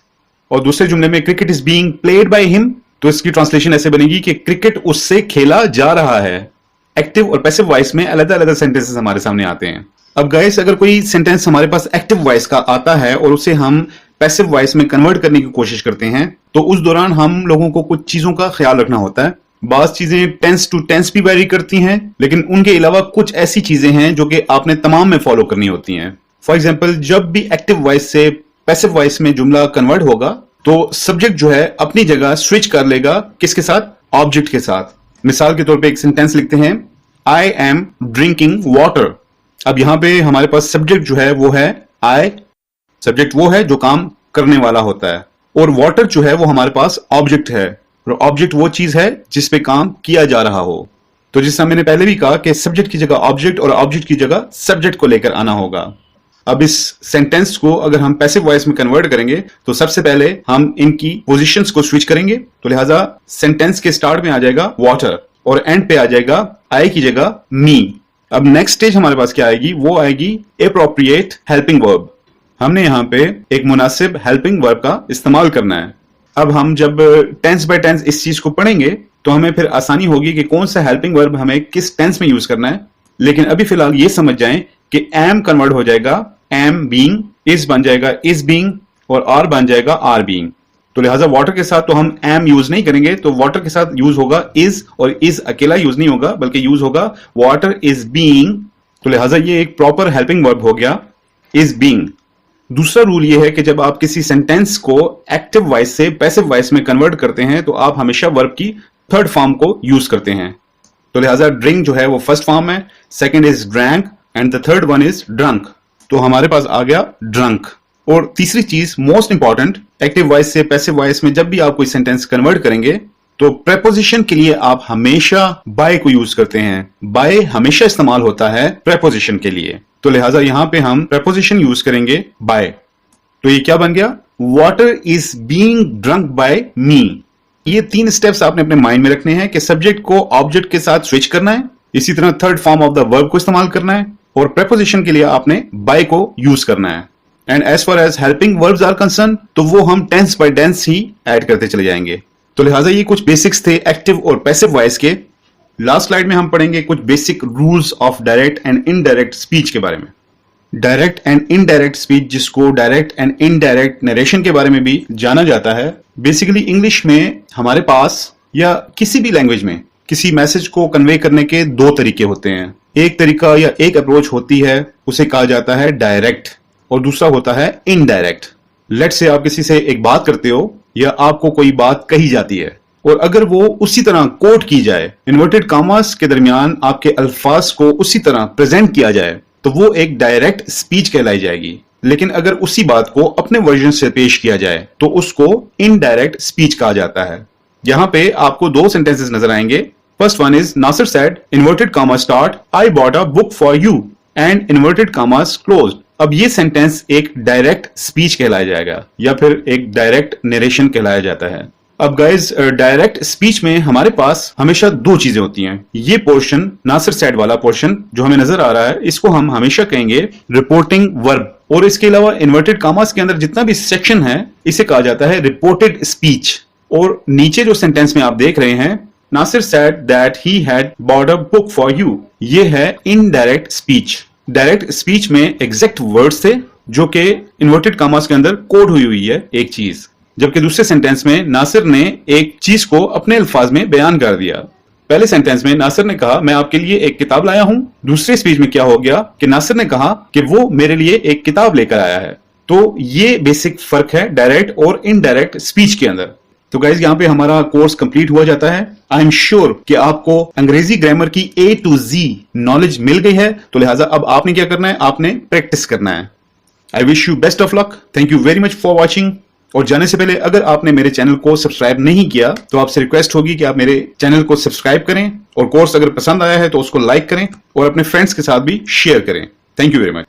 और दूसरे जुमले में cricket is being played by him, तो इसकी ट्रांसलेशन ऐसे बनेगी कि क्रिकेट उससे खेला जा रहा है। एक्टिव और पैसिव वॉइस में अलग अलग सेंटेंसेस हमारे सामने आते हैं। अब गाइस अगर कोई सेंटेंस हमारे पास एक्टिव वॉइस का आता है और उसे हम पैसिव वॉइस में कन्वर्ट करने की कोशिश करते हैं तो उस दौरान हम लोगों को कुछ चीजों का ख्याल रखना होता है। बात चीजें टेंस टू टेंस भी वेरी करती हैं, लेकिन उनके अलावा कुछ ऐसी चीजें हैं जो कि आपने तमाम में फॉलो करनी होती हैं। फॉर एग्जाम्पल जब भी एक्टिव वॉइस से पैसिव वॉइस में जुमला कन्वर्ट होगा तो सब्जेक्ट जो है अपनी जगह स्विच कर लेगा, किसके साथ? ऑब्जेक्ट के साथ। मिसाल के तौर पे एक सेंटेंस लिखते हैं, आई एम ड्रिंकिंग वाटर। अब यहां पे हमारे पास सब्जेक्ट जो है वो है आई, सब्जेक्ट वो है जो काम करने वाला होता है, और वाटर जो है वो हमारे पास ऑब्जेक्ट है, और ऑब्जेक्ट वो चीज है जिसपे काम किया जा रहा हो। तो जिससे मैंने पहले भी कहा कि सब्जेक्ट की जगह ऑब्जेक्ट और ऑब्जेक्ट की जगह सब्जेक्ट को लेकर आना होगा। अब इस सेंटेंस को अगर हम पैसिव वॉइस में कन्वर्ट करेंगे तो सबसे पहले हम इनकी पोजीशंस को स्विच करेंगे। तो लिहाजा सेंटेंस के स्टार्ट में आ जाएगा वाटर और एंड पे आ जाएगा आई की जगह मी। अब नेक्स्ट स्टेज हमारे पास क्या आएगी? वो आएगी एप्रोप्रिएट हेल्पिंग वर्ब। हमने यहां पे एक मुनासिब हेल्पिंग वर्ब का इस्तेमाल करना है। अब हम जब टेंस बाय टेंस इस चीज को पढ़ेंगे तो हमें फिर आसानी होगी कि कौन सा हेल्पिंग वर्ब हमें किस टेंस में यूज करना है। लेकिन अभी फिलहाल ये समझ जाएं कि am कन्वर्ट हो जाएगा am being, is बन जाएगा is being और are बन जाएगा are being। तो लिहाजा वाटर के साथ तो हम am यूज नहीं करेंगे, तो वाटर के साथ यूज होगा is, और is अकेला यूज नहीं होगा बल्कि यूज होगा water is being। तो लिहाजा ये एक प्रॉपर हेल्पिंग वर्ब हो गया is being। दूसरा रूल ये है कि जब आप किसी सेंटेंस को एक्टिव वॉइस से पैसिव वॉइस में कन्वर्ट करते हैं तो आप हमेशा वर्ब की थर्ड फॉर्म को यूज करते हैं। तो लिहाजा ड्रिंक जो है वो फर्स्ट फॉर्म है, second is drank and the third one is drunk. तो हमारे पास आ गया ड्रंक। और तीसरी चीज मोस्ट इंपॉर्टेंट, एक्टिव वॉइस से पैसिव वॉइस में जब भी आप कोई सेंटेंस कन्वर्ट करेंगे तो प्रेपोजिशन के लिए आप हमेशा बाय को यूज करते हैं। बाय हमेशा इस्तेमाल होता है प्रेपोजिशन के लिए, तो लिहाजा यहां पे हम प्रेपोजिशन यूज करेंगे बाय। तो ये क्या बन गया, water is being drunk by me. ये 3 स्टेप्स आपने अपने माइंड में रखने हैं कि सब्जेक्ट को ऑब्जेक्ट के साथ स्विच करना है, इसी तरह third form of the verb को इस्तेमाल करना है, और प्रेपोजिशन के लिए आपने बाय को यूज करना है। And as far as helping verbs are concern, तो वो हम टेंस बाय टेंस ही ऐड करते चले जाएंगे। तो लिहाजा ये कुछ बेसिक्स थे एक्टिव और पैसिव वॉइस के। लास्ट स्लाइड में हम पढ़ेंगे कुछ basic rules of direct and indirect speech के बारे में। डायरेक्ट एंड इनडायरेक्ट स्पीच, जिसको डायरेक्ट एंड इनडायरेक्ट नरेशन के बारे में भी जाना जाता है। बेसिकली इंग्लिश में हमारे पास या किसी भी लैंग्वेज में किसी मैसेज को कन्वे करने के 2 तरीके होते हैं। एक तरीका या एक अप्रोच होती है, उसे कहा जाता है डायरेक्ट, और दूसरा होता है इनडायरेक्ट। लेट्स से आप किसी से एक बात करते हो या आपको कोई बात कही जाती है और अगर वो उसी तरह कोट की जाए, इन्वर्टेड कॉमास के दरमियान आपके अल्फाज को उसी तरह प्रेजेंट किया जाए, तो वो एक डायरेक्ट स्पीच कहलाई जाएगी। लेकिन अगर उसी बात को अपने वर्जन से पेश किया जाए तो उसको इनडायरेक्ट स्पीच कहा जाता है। यहां पे आपको 2 सेंटेंसेस नजर आएंगे। First one is Nasir said inverted comma start I bought a book for you and inverted commas closed. अब ये सेंटेंस एक डायरेक्ट स्पीच कहलाया जाएगा या फिर एक डायरेक्ट नरेशन कहलाया जाता है। अब गाइज डायरेक्ट स्पीच में हमारे पास हमेशा 2 चीजें होती हैं। ये पोर्शन नासिर सेड वाला पोर्शन जो हमें नजर आ रहा है, इसको हम हमेशा कहेंगे रिपोर्टिंग वर्ब, और इसके अलावा इन्वर्टेड कॉमास के अंदर जितना भी सेक्शन है इसे कहा जाता है रिपोर्टेड स्पीच। और नीचे जो सेंटेंस में आप देख रहे हैं, Nasir said that he had bought a book for you, ये है इनडायरेक्ट स्पीच। डायरेक्ट स्पीच में एग्जैक्ट वर्ड्स थे जो कि इन्वर्टेड कॉमास के अंदर कोड हुई है एक चीज, जबकि दूसरे सेंटेंस में नासिर ने एक चीज को अपने अल्फाज में बयान कर दिया। पहले सेंटेंस में नासिर ने कहा मैं आपके लिए एक किताब लाया हूं, दूसरे स्पीच में क्या हो गया कि नासिर ने कहा कि वो मेरे लिए एक किताब लेकर आया है। तो ये बेसिक फर्क है डायरेक्ट और इनडायरेक्ट स्पीच के अंदर। तो गाइज यहाँ पे हमारा कोर्स कंप्लीट हुआ जाता है। आई एम श्योर कि आपको अंग्रेजी ग्रामर की A to Z नॉलेज मिल गई है, तो लिहाजा अब आपने क्या करना है, आपने प्रैक्टिस करना है। I wish you best of luck. Thank you very much for watching. और जाने से पहले अगर आपने मेरे चैनल को सब्सक्राइब नहीं किया तो आपसे रिक्वेस्ट होगी कि आप मेरे चैनल को सब्सक्राइब करें, और कोर्स अगर पसंद आया है तो उसको लाइक करें और अपने फ्रेंड्स के साथ भी शेयर करें। Thank you very much.